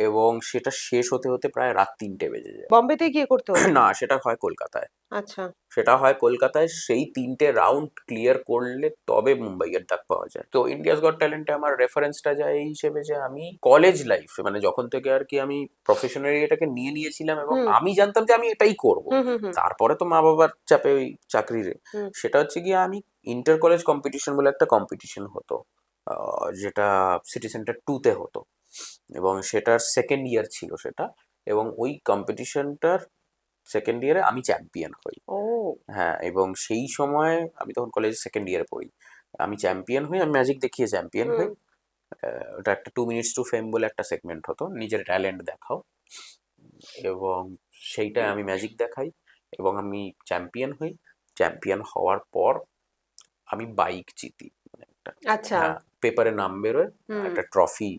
এবং সেটা শেষ হতে হতে প্রায় রাত 3টে বেজে যায়। বম্বেতে গিয়ে করতে হতো? না, সেটা হয় কলকাতায়। আচ্ছা, সেটা হয় কলকাতায়, সেই 3টে রাউন্ড ক্লিয়ার করলে তবে মুম্বাইয়ের ডাক পাওয়া যায়। তো ইন্ডিয়াস গট ট্যালেন্টে আমার রেফারেন্সটা যায় এই হিসেবে যে আমি কলেজ লাইফ, মানে যখন থেকে আর কি আমি প্রফেশনালি এটাকে নিয়ে নিয়েছিলাম এবং হুম আমি জানতাম যে আমি এটাই করব। হুম হুম হুম তারপরে তো মা বাবার চাপে ওই চাকরিরে, হুম। সেটা হচ্ছে গিয়ে আমি ইন্টার কলেজ কম্পিটিশন বলে একটা কম্পিটিশন হতো, যেটা সিটি সেন্টার 2-তে হতো এবং সেটার সেকেন্ড ইয়ার ছিল সেটা, এবং ওই কম্পিটিশনটার সেকেন্ড ইয়ারে আমি চ্যাম্পিয়ন হই। ও, হ্যাঁ, এবং সেই সময় আমি তখন কলেজের সেকেন্ড ইয়ারে পড়ি, আমি চ্যাম্পিয়ন হই, আমি ম্যাজিক দেখিয়ে চ্যাম্পিয়ন হুম। হই। ওটা একটা 2 মিনিটস টু ফেম বলে একটা সেগমেন্ট হতো, নিজের ট্যালেন্ট দেখাও, এবং সেইটায় আমি ম্যাজিক দেখাই এবং আমি চ্যাম্পিয়ন হই। চ্যাম্পিয়ন হওয়ার পর আমি বাইক জিতি, মানে একটা, আচ্ছা, হ্যাঁ, পেপারে নাম বেরোয়, হুম, একটা ট্রফি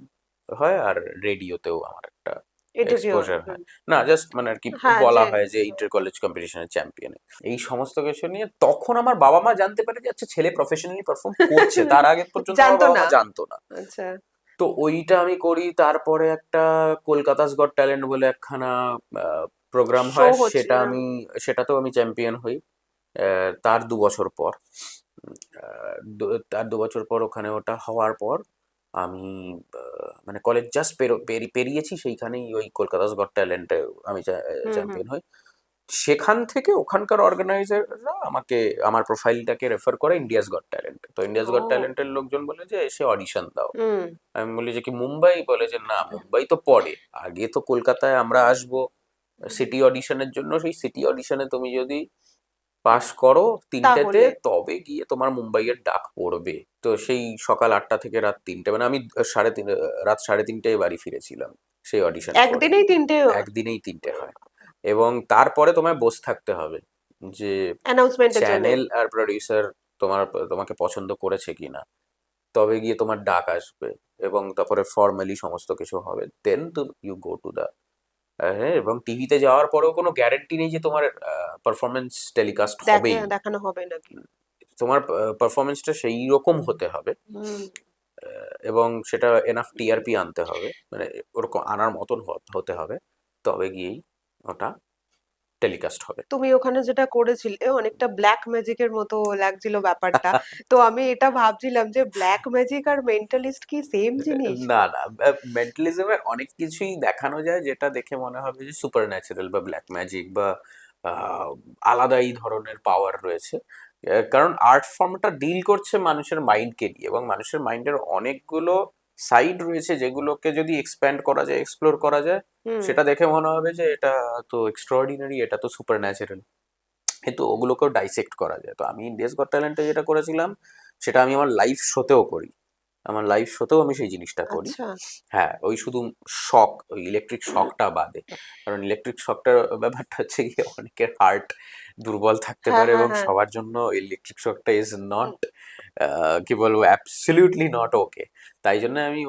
হয়, আর রেডিওতেও আমার একটা ইন্টারভিউ, এক্সপোজার হুম, হয়। না, জাস্ট মানে আর কি হ্যাঁ বলা যে হয় যে ইন্টার কলেজ কম্পিটিশনের চ্যাম্পিয়ন। এই সমস্ত কিছু নিয়ে তখন আমার বাবা মা জানতে পারে যে আচ্ছা ছেলে প্রফেশনালি পারফর্ম করছে, তার আগে পর্যন্ত আমার জানতো বাবা না। মা জানতো না। আচ্ছা, তো ওইটা আমি করি, তারপরে একটা কলকাতাস গট ট্যালেন্ট বলে একখানা প্রোগ্রাম শো হয়, হচ্ছে, হ্যাঁ। সেটাতেও আমি চ্যাম্পিয়ন হই। তার 2 বছর পর, তার 2 বছর পর ওখানে ওটা হওয়ার পর আমি মানে কলেজ জাস্ট পেরিয়েছি, সেইখানেই ওই কলকাতাস গট ট্যালেন্টে আমি হুম হুম। চ্যাম্পিয়ন হই। সেখান থেকে ওখানকার অর্গানাইজাররা আমাকে, আমার প্রোফাইলটাকে রেফার করে ইন্ডিয়াস গট ট্যালেন্ট। তো ইন্ডিয়াস গট ও, ট্যালেন্টের লোকজন বলে যে এসে অডিশন দাও। হুম আমি বলি যে কি মুম্বাই? বলে যে না, মুম্বাই তো পরে, আগে তো কলকাতায় আমরা আসবো সিটি অডিশনের জন্য, সেই সিটি অডিশনে তুমি যদি পাস করো 3টেতে, তাহলে তবে গিয়ে তোমার মুম্বাইয়ের ডাক পড়বে। তো সেই সকাল 8টা থেকে রাত 3টে, মানে আমি রাত 3:30টায় বাড়ি ফিরেছিলাম সেই অডিশন করে। একদিনেই 3টে একদিনেই 3টে হয় এবং তারপরে তোমায় বসে থাকতে হবে যে অ্যানাউন্সমেন্টের জন্য? চ্যানেল আর প্রডিউসার তোমাকে পছন্দ করেছে কিনা, তবে গিয়ে তোমার ডাক আসবে এবং তারপরে ফর্মালি সমস্ত কিছু হবে, দেন তো ইউ গো টু দা। হ্যাঁ, এবং টিভিতে যাওয়ার পরেও কোনো গ্যারান্টি নেই যে তোমার পারফরমেন্স টেলিকাস্ট হবেই। দেখানো হবে নাকি? তোমার পারফরমেন্সটা সেই রকম হতে হবে, হুম। এবং সেটা এনাফ টিআরপি আনতে হবে, মানে ওরকম আনার মতন হতে হবে, তবে গিয়েই ওটা টেলিকাস্ট হবে। তুমি ওখানে যেটা করেছিলে অনেকটা ব্ল্যাক ম্যাজিকের মতো লাগছিল ব্যাপারটা, তো আমি এটা ভাবছিলাম যে ব্ল্যাক ম্যাজিক আর মেন্টালিস্ট কি সেম জিনিস? না না, মেন্টালিজমে অনেক কিছুই দেখানো যায় যেটা দেখে মনে হবে যে সুপার ন্যাচারাল বা ব্ল্যাক ম্যাজিক বা আলাদাই ধরনের পাওয়ার রয়েছে। কারণ আর্ট ফর্মটা ডিল করছে মানুষের মাইন্ডকে নিয়ে, এবং মানুষের মাইন্ডের অনেকগুলো সাইড রয়েছে যেগুলোকে যদি এক্সপ্যান্ড করা যায়, এক্সপ্লোর করা যায়, হুম। সেটা দেখে মনে হবে যে এটা তো এক্সট্রাঅর্ডিনারি, এটা তো সুপার ন্যাচারাল, কিন্তু ওগুলোকেও ডাইসেক্ট করা যায়। তো আমি ইন্ডিয়াস গট ট্যালেন্টে যেটা করেছিলাম সেটা আমি আমার লাইভ শোতেও করি, আমার লাইভ শোতেও আমি সেই জিনিসটা করি। আচ্ছা, হ্যাঁ, ওই শুধু শক, ওই ইলেকট্রিক শকটা বাদে, কারণ ইলেকট্রিক শকটার ব্যাপারটা হচ্ছে গিয়ে অনেকের হার্ট দুর্বল থাকতে হ্যাঁ পারে হ্যাঁ এবং হ্যাঁ। সবার জন্য ইলেকট্রিক শকটা ইজ নট, কি বলবো, অ্যাবসলিউটলি নট ওকে। তাই জন্য আমি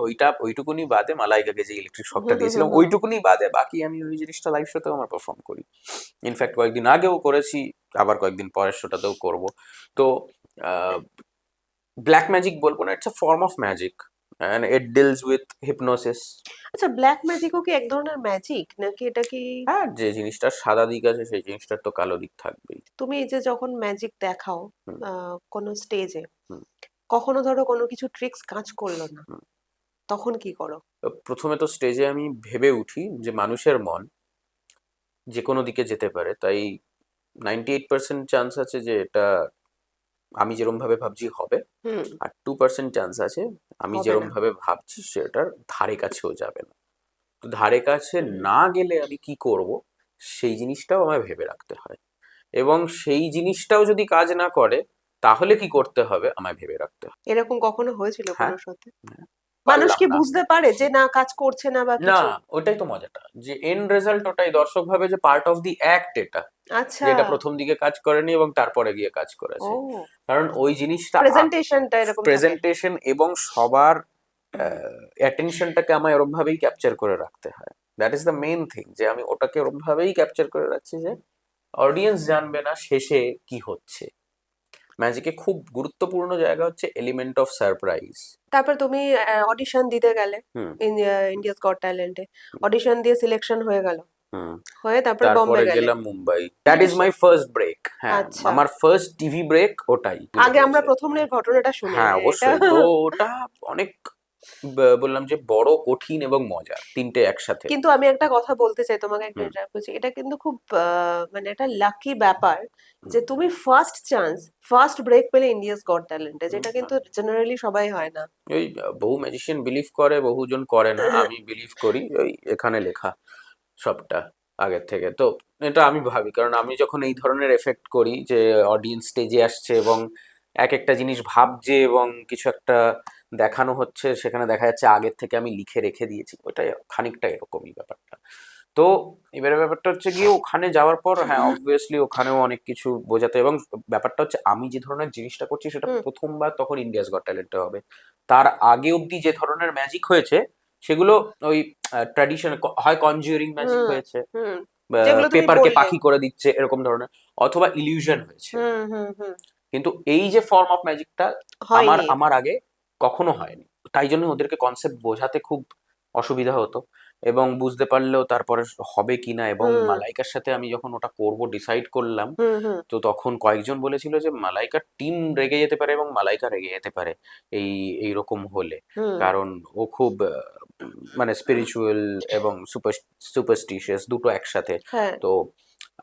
ওইটুকুনি বাদে, মালাইকাকে যে ইলেকট্রিক শকটা হুম হুম হুম দিয়েছিলাম হুম। ওইটুকুনি বাদে বাকি আমি ওই জিনিসটা লাইভ শোতেও আমার পারফর্ম করি। ইনফ্যাক্ট কয়েকদিন আগেও করেছি, আবার কয়েকদিন পরের শোটাতেও করব। তো ব্ল্যাক ম্যাজিক বলবো না, it's a form of magic and it deals with hypnosis. আচ্ছা, ব্ল্যাক ম্যাজিকও কি এক ধরনের ম্যাজিক, নাকি এটা কি? হ্যাঁ, যে জিনিসটার সাদা দিক আছে সেই জিনিসটার তো কালো দিক থাকবেই। তুমি এই যে যখন ম্যাজিক দেখাও হুম, কোনো স্টেজে, হুম, কখনো ধরো কোনো কিছু ট্রিক্স কাজ করলো না, হুম। তখন কি করো? তো প্রথমে তো স্টেজে আমি ভেবে উঠি যে মানুষের মন যে কোনো দিকে যেতে পারে, তাই 98% চান্স আছে যে এটা আমি যেরম ভাবে ভাবছি হবে, হুম। আর 2% চান্স আছে আমি হবে যেরম না। ভাবে ভাবছি সেটার ধারে কাছেও যাবে না। তো ধারে কাছে না গেলে আমি কি করব সেই জিনিসটাও আমায় ভেবে রাখতে হয়, এবং সেই জিনিসটাও যদি কাজ না করে তাহলে কি করতে হবে আমায় ভেবে রাখতে হয়। এরকম কখনো হয়েছিল হ্যাঁ, কারোর সাথে? হ্যাঁ, মানুষ পারলাম কি না। বুঝতে পারে যে না কাজ করছে না বা না, কিছু? ওটাই তো মজাটা, যে এন্ড রেজাল্ট ওটাই, দর্শক ভাবে যে পার্ট অফ দি অ্যাক্ট এটা, আচ্ছা। যেটা প্রথম দিকে কাজ করেনি এবং তারপরে গিয়ে কাজ করেছে। ও, কারণ ওই জিনিসটা প্রেজেন্টেশনটা এরকম থাকে। প্রেজেন্টেশন এবং সবার অ্যাটেনশনটাকে আমায় ওরম ভাবেই ক্যাপচার করে রাখতে হয়। That is the main thing, যে আমি ওটাকে ওরম ভাবেই ক্যাপচার করে রাখছি যে অডিয়েন্স জানবে না শেষে কি হচ্ছে। ম্যাজিকে খুব গুরুত্বপূর্ণ জায়গা হচ্ছে এলিমেন্ট অফ সারপ্রাইজ। তারপর তুমি অডিশন দিতে গেলে হুম, ইন্ডিয়াস গট ট্যালেন্টে, অডিশন দিয়ে সিলেকশন হয়ে গেল, হুম। হয়ে তারপর বম্বে তারপরে গেলে। গেলাম মুম্বাই, দ্যাট ইজ বুঝেছো? My first break. হ্যাঁ, আচ্ছা, আমার ফার্স্ট টিভি ব্রেক ওটাই আগে আমরা হয়েছে। প্রথমের ঘটনাটা শুনি, হ্যাঁ, মানে এটা। অবশ্যই তো। ওটা অনেক বললাম যে বড়, কঠিন এবং মজা তিনটে একসাথে। কিন্তু আমি একটা কথা বলতে চাই, তোমাকে একটা হুম, ইন্টারাপ্ট করছি, এটা কিন্তু খুব মানে একটা লাকি ব্যাপার হুম, যে তুমি ফার্স্ট চান্স, ফার্স্ট ব্রেক পেলে ইন্ডিয়াস গট ট্যালেন্টে, হুম। যেটা কিন্তু জেনারেলি সবাই হয় না। ওই বহু ম্যাজিশিয়ান বিলিভ করে, বহুজন করে না, আমি বিলিভ করি। ওই এখানে লেখা সবটা আগের থেকে তো, এটা আমি ভাবি, কারণ আমি যখন এই ধরনের এফেক্ট করি যে অডিয়েন্স স্টেজে আসছে এবং এক একটা জিনিস ভাবছে এবং কিছু একটা দেখানো হচ্ছে, সেখানে দেখা যাচ্ছে আগের থেকে আমি লিখে রেখে দিয়েছি, ওটা খানিকটা এরকমই ব্যাপারটা। তো এবারে ব্যাপারটা হচ্ছে গিয়ে ওখানে যাওয়ার পর, হ্যাঁ অবভিয়াসলি ওখানেও অনেক কিছু বোঝাতে, এবং ব্যাপারটা হচ্ছে আমি যে ধরনের জিনিসটা করছি সেটা হুম, প্রথমবার তখন ইন্ডিয়াস গট ট্যালেন্টে হবে। তার আগে অবধি যে ধরনের ম্যাজিক হয়েছে সেগুলো ওই ট্র্যাডিশন, হয় কনজিউরিং ম্যাজিক হুম, হয়েছে, হুম, যেগুলো তুমি পেপারকে বললে। পাখি করে দিচ্ছে এরকম ধরনের, অথবা ইলিউশন হয়েছে। হুম, হুম, হুম। কিন্তু এই যে ফর্ম অফ ম্যাজিকটা আমার হয়নি। আমার আগে কখনো হয়নি, তাই জন্য ওদেরকে কনসেপ্ট বোঝাতে খুব অসুবিধা হতো, এবং বুঝতে পারলেও তারপরে হবে কিনা। এবং হুম, মালাইকার সাথে আমি যখন ওটা করব ডিসাইড করলাম, হুম, হুম, তো তখন কয়েকজন বলেছিল যে মালাইকার টিম রেগে যেতে পারে এবং মালাইকা রেগে যেতে পারে এই এইরকম হলে, হুম। কারণ ও খুব মানে স্পিরিচুয়াল এবং সুপারস্টিশিয়াস দুটো একসাথে। হ্যাঁ, তো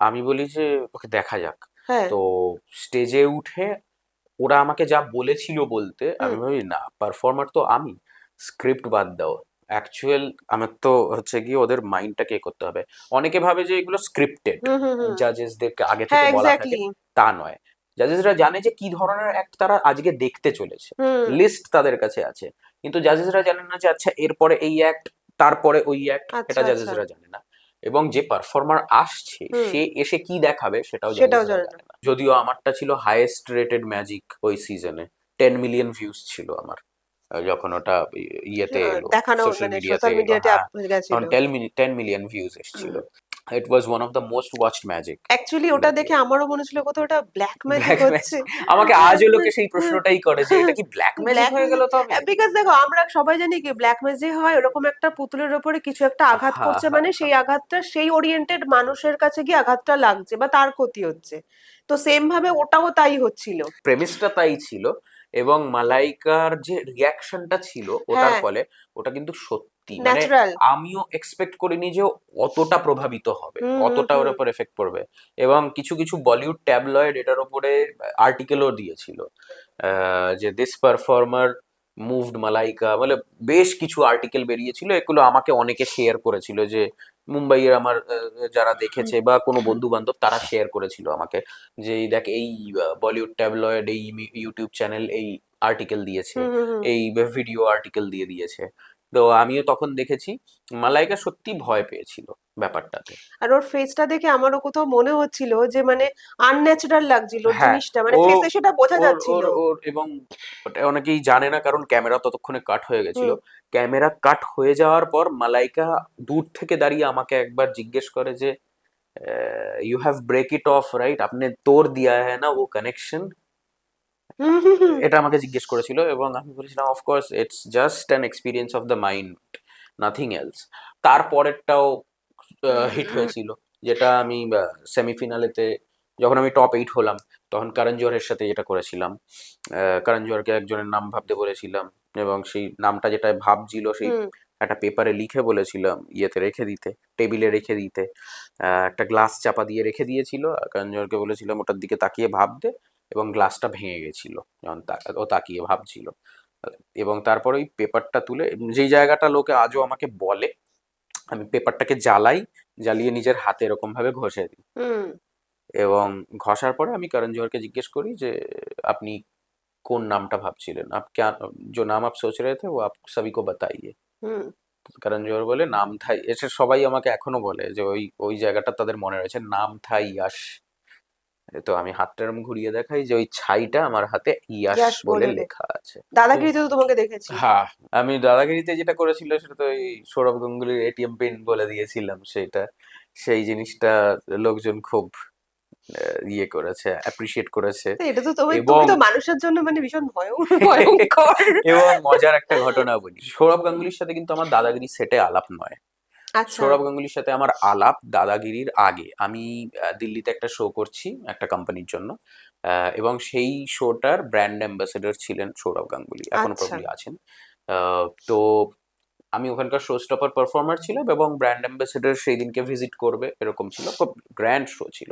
আমি বলি যে ওকে দেখা যাক। হ্যাঁ। তো স্টেজে উঠে ওরা আমাকে যা বলেছিল বলতে, হুম, আমি ভাবি না, পারফর্মার তো আমি, স্ক্রিপ্ট বাদ দাও, অ্যাকচুয়াল আমার তো হচ্ছে গিয়ে ওদের মাইন্ডটাকে এ করতে হবে। অনেকে ভাবে যে এগুলো স্ক্রিপ্টেড, হুম, হুম, হুম। জাজেসদেরকে আগে হ্যাঁ, থেকে বলা থাকে, এক্স্যাক্টলি। তা নয়। জাজেসরা জানে যে কি ধরনের অ্যাক্ট তারা আজকে দেখতে চলেছে, হুম। লিস্ট তাদের কাছে আছে, কিন্তু জাজেসরা জানেন না যে আচ্ছা এরপরে এই অ্যাক্ট, তারপরে ওই অ্যাক্ট, এটা আচ্ছা, আচ্ছা। জাজেসরা জানে না। এবং যে পারফর্মার আসছে হুম। সে এসে কি দেখাবে সেটাও সেটাও জাজেসরা জানে না। জানে না। যদিও আমারটা ছিল হাইয়েস্ট রেটেড ম্যাজিক ওই সিজনে, 10 মিলিয়ন ভিউজ ছিল আমার, যখন ওটা ইয়েতে এলো, দেখানো সোশ্যাল মানে মিডিয়াতে সোশ্যাল এলো। মিডিয়াতে আপ হ্যাঁ, হয়ে গেছিল। তখন 10 মিলিয়ন ভিউজ এসেছিল। It was one of the most watched magic actually in ওটা দ্যাট দেখে ইয়ার। আমারও মনে হচ্ছিল কোথাও ওটা ব্ল্যাক ম্যাজিক ব্ল্যাক হচ্ছে। ম্যাজিক, আমাকে আজও লোকে সেই প্রশ্নটাই করে যে এটা কি ব্ল্যাক ম্যাজিক ব্ল্যাক হয়ে গেল ম্যাজিক। তবে। বিকজ দেখো, আমরা সবাই জানি কি ব্ল্যাক ম্যাজিক হয়, ওরকম একটা পুতুলের ওপরে কিছু একটা আঘাত হা করছে, হা মানে হা। সেই আঘাতটা সেই ওরিয়েন্টেড মানুষের কাছে গিয়ে আঘাতটা লাগছে বা তার ক্ষতি হচ্ছে। তো সেম ভাবে ওটাও তাই হচ্ছিল। প্রেমিসটা তাই ছিল, এবং মালাইকার যে রিয়াকশনটা ছিল ওটার হ্যাঁ, ফলে, ওটা কিন্তু সত্যি মানে ন্যাচারাল। আমিও এক্সপেক্ট করিনি যে ও অতটা প্রভাবিত হবে, হুম, হুম, অতটা ওর হুম। উপর এফেক্ট পড়বে। এবং কিছু কিছু বলিউড ট্যাবলয়েড এটার উপরে আর্টিকেলও দিয়েছিল, যে দিস পারফর্মার মুভড মালাইকা, মানে বেশ কিছু আর্টিকেল বেরিয়েছিল, এগুলো আমাকে অনেকে শেয়ার করেছিল, যে মুম্বাইয়ের আমার যারা দেখেছে বা কোনো বন্ধু বান্ধব তারা শেয়ার করেছিল আমাকে, যে এই দেখ এই বলিউড ট্যাবলয়েড, এই ইউটিউব চ্যানেল এই আর্টিকেল দিয়েছে, হুম, হুম, হুম। এই ভিডিও আর্টিকেল দিয়ে দিয়েছে। তো আমিও তখন দেখেছি মালাইকা সত্যি ভয় পেয়েছিল ব্যাপারটাতে। আর ওর ফেসটা দেখে আমারও কোথাও মনে হচ্ছিল যে মানে আনন্যাচারাল লাগছিল ওর হ্যাঁ, জিনিসটা, মানে ও ফেসে সেটা বোঝা ওর যাচ্ছিল। ওর ওর এবং ওটা অনেকেই জানে না কারণ ক্যামেরা ততক্ষণে কাট হয়ে গেছিল। হুম। ক্যামেরা কাট হয়ে যাওয়ার পর মালাইকা দূর থেকে দাঁড়িয়ে আমাকে একবার জিজ্ঞেস করে যে you have break it off right, আপনি तोड़ दिया है ना वो कनेक्शन। এটা আমাকে জিজ্ঞেস করেছিল এবং আমি বলেছিলাম of course it's just an experience of the mind, nothing else. তারপরেরটাও হিট হয়েছিল, যেটা আমি সেমিফিনালেতে যখন আমি টপ 8 হলাম, তখন করণ জোহরের সাথে যেটা করেছিলাম। করণ জোহরকে একজনের নাম ভাবতে বলেছিলাম এবং সেই নামটা যেটা ভাবছিল সেই হুম একটা পেপারে লিখে বলেছিলাম ইয়েতে রেখে দিতে, টেবিলে রেখে দিতে। একটা গ্লাস চাপা দিয়ে রেখে দিয়েছিল আর করণ জোহরকে বলেছিলাম ওটার দিকে তাকিয়ে ভাবতে, এবং গ্লাসটা ভেঙে গেছিল যখন ও তাকিয়ে ভাবছিল। এবং তারপরে ওই পেপারটা তুলে, যেই জায়গাটা লোকে আজও আমাকে বলে, আমি পেপারটাকে জ্বালিয়ে নিজের হাতে এরকম ভাবে ঘষে দিই হুম এবং ঘষার পরে আমি করণ জোহরকে জিজ্ঞেস করি যে আপনি কোন নামটা ভাবছিলেন, আপ क्या जो नाम आप सोच रहे थे वो आप सभी को बताइए। হুম করণ জোহর বলে নাম থা, এসে সবাই আমাকে এখনো বলে যে ওই ওই জায়গাটা তাদের মনে রয়েছে, নাম থা ইয়াশ। তো আমি হাতটা এরকম ঘুরিয়ে দেখাই যে ওই ছাইটা আমার হাতে ইয়াশ ইয়াস বলে বলে লেখা আছে। তো দাদাগিরিতে তো তোমাকে দেখেছি। হ্যাঁ, আমি দাদাগিরিতে যেটা করেছিল সেটা তো ওই সৌরভ গাঙ্গুলির এটিএম পিন বলে দিয়েছিলাম সেটা। সেই জিনিসটা লোকজন খুব ইয়ে করেছে, অ্যাপ্রিসিয়েট করেছে। তো এটা তো তুমি এবং তুমি তো মানুষের জন্য মানে ভীষণ ভয়ঙ্কর। এবং মজার একটা ঘটনা বলি, সৌরভ গাঙ্গুলির সাথে কিন্তু আমার দাদাগিরি সেটে আলাপ নয়। আচ্ছা সৌরভ গাঙ্গুলির সাথে আমার আলাপ দাদাগিরির আগে। আমি দিল্লিতে একটা শো করছি একটা কোম্পানির জন্য, এবং সেই শোটার ব্র্যান্ড অ্যাম্বাসেডর ছিলেন সৌরভ গাঙ্গুলি, এখনো আচ্ছা প্রবলি আছেন। তো আমি ওখানকার শো স্টপার পারফর্মার ছিলাম এবং ব্র্যান্ড অ্যাম্বাসেডর সেই দিনকে ভিজিট করবে এরকম ছিল, খুব গ্র্যান্ড শো ছিল।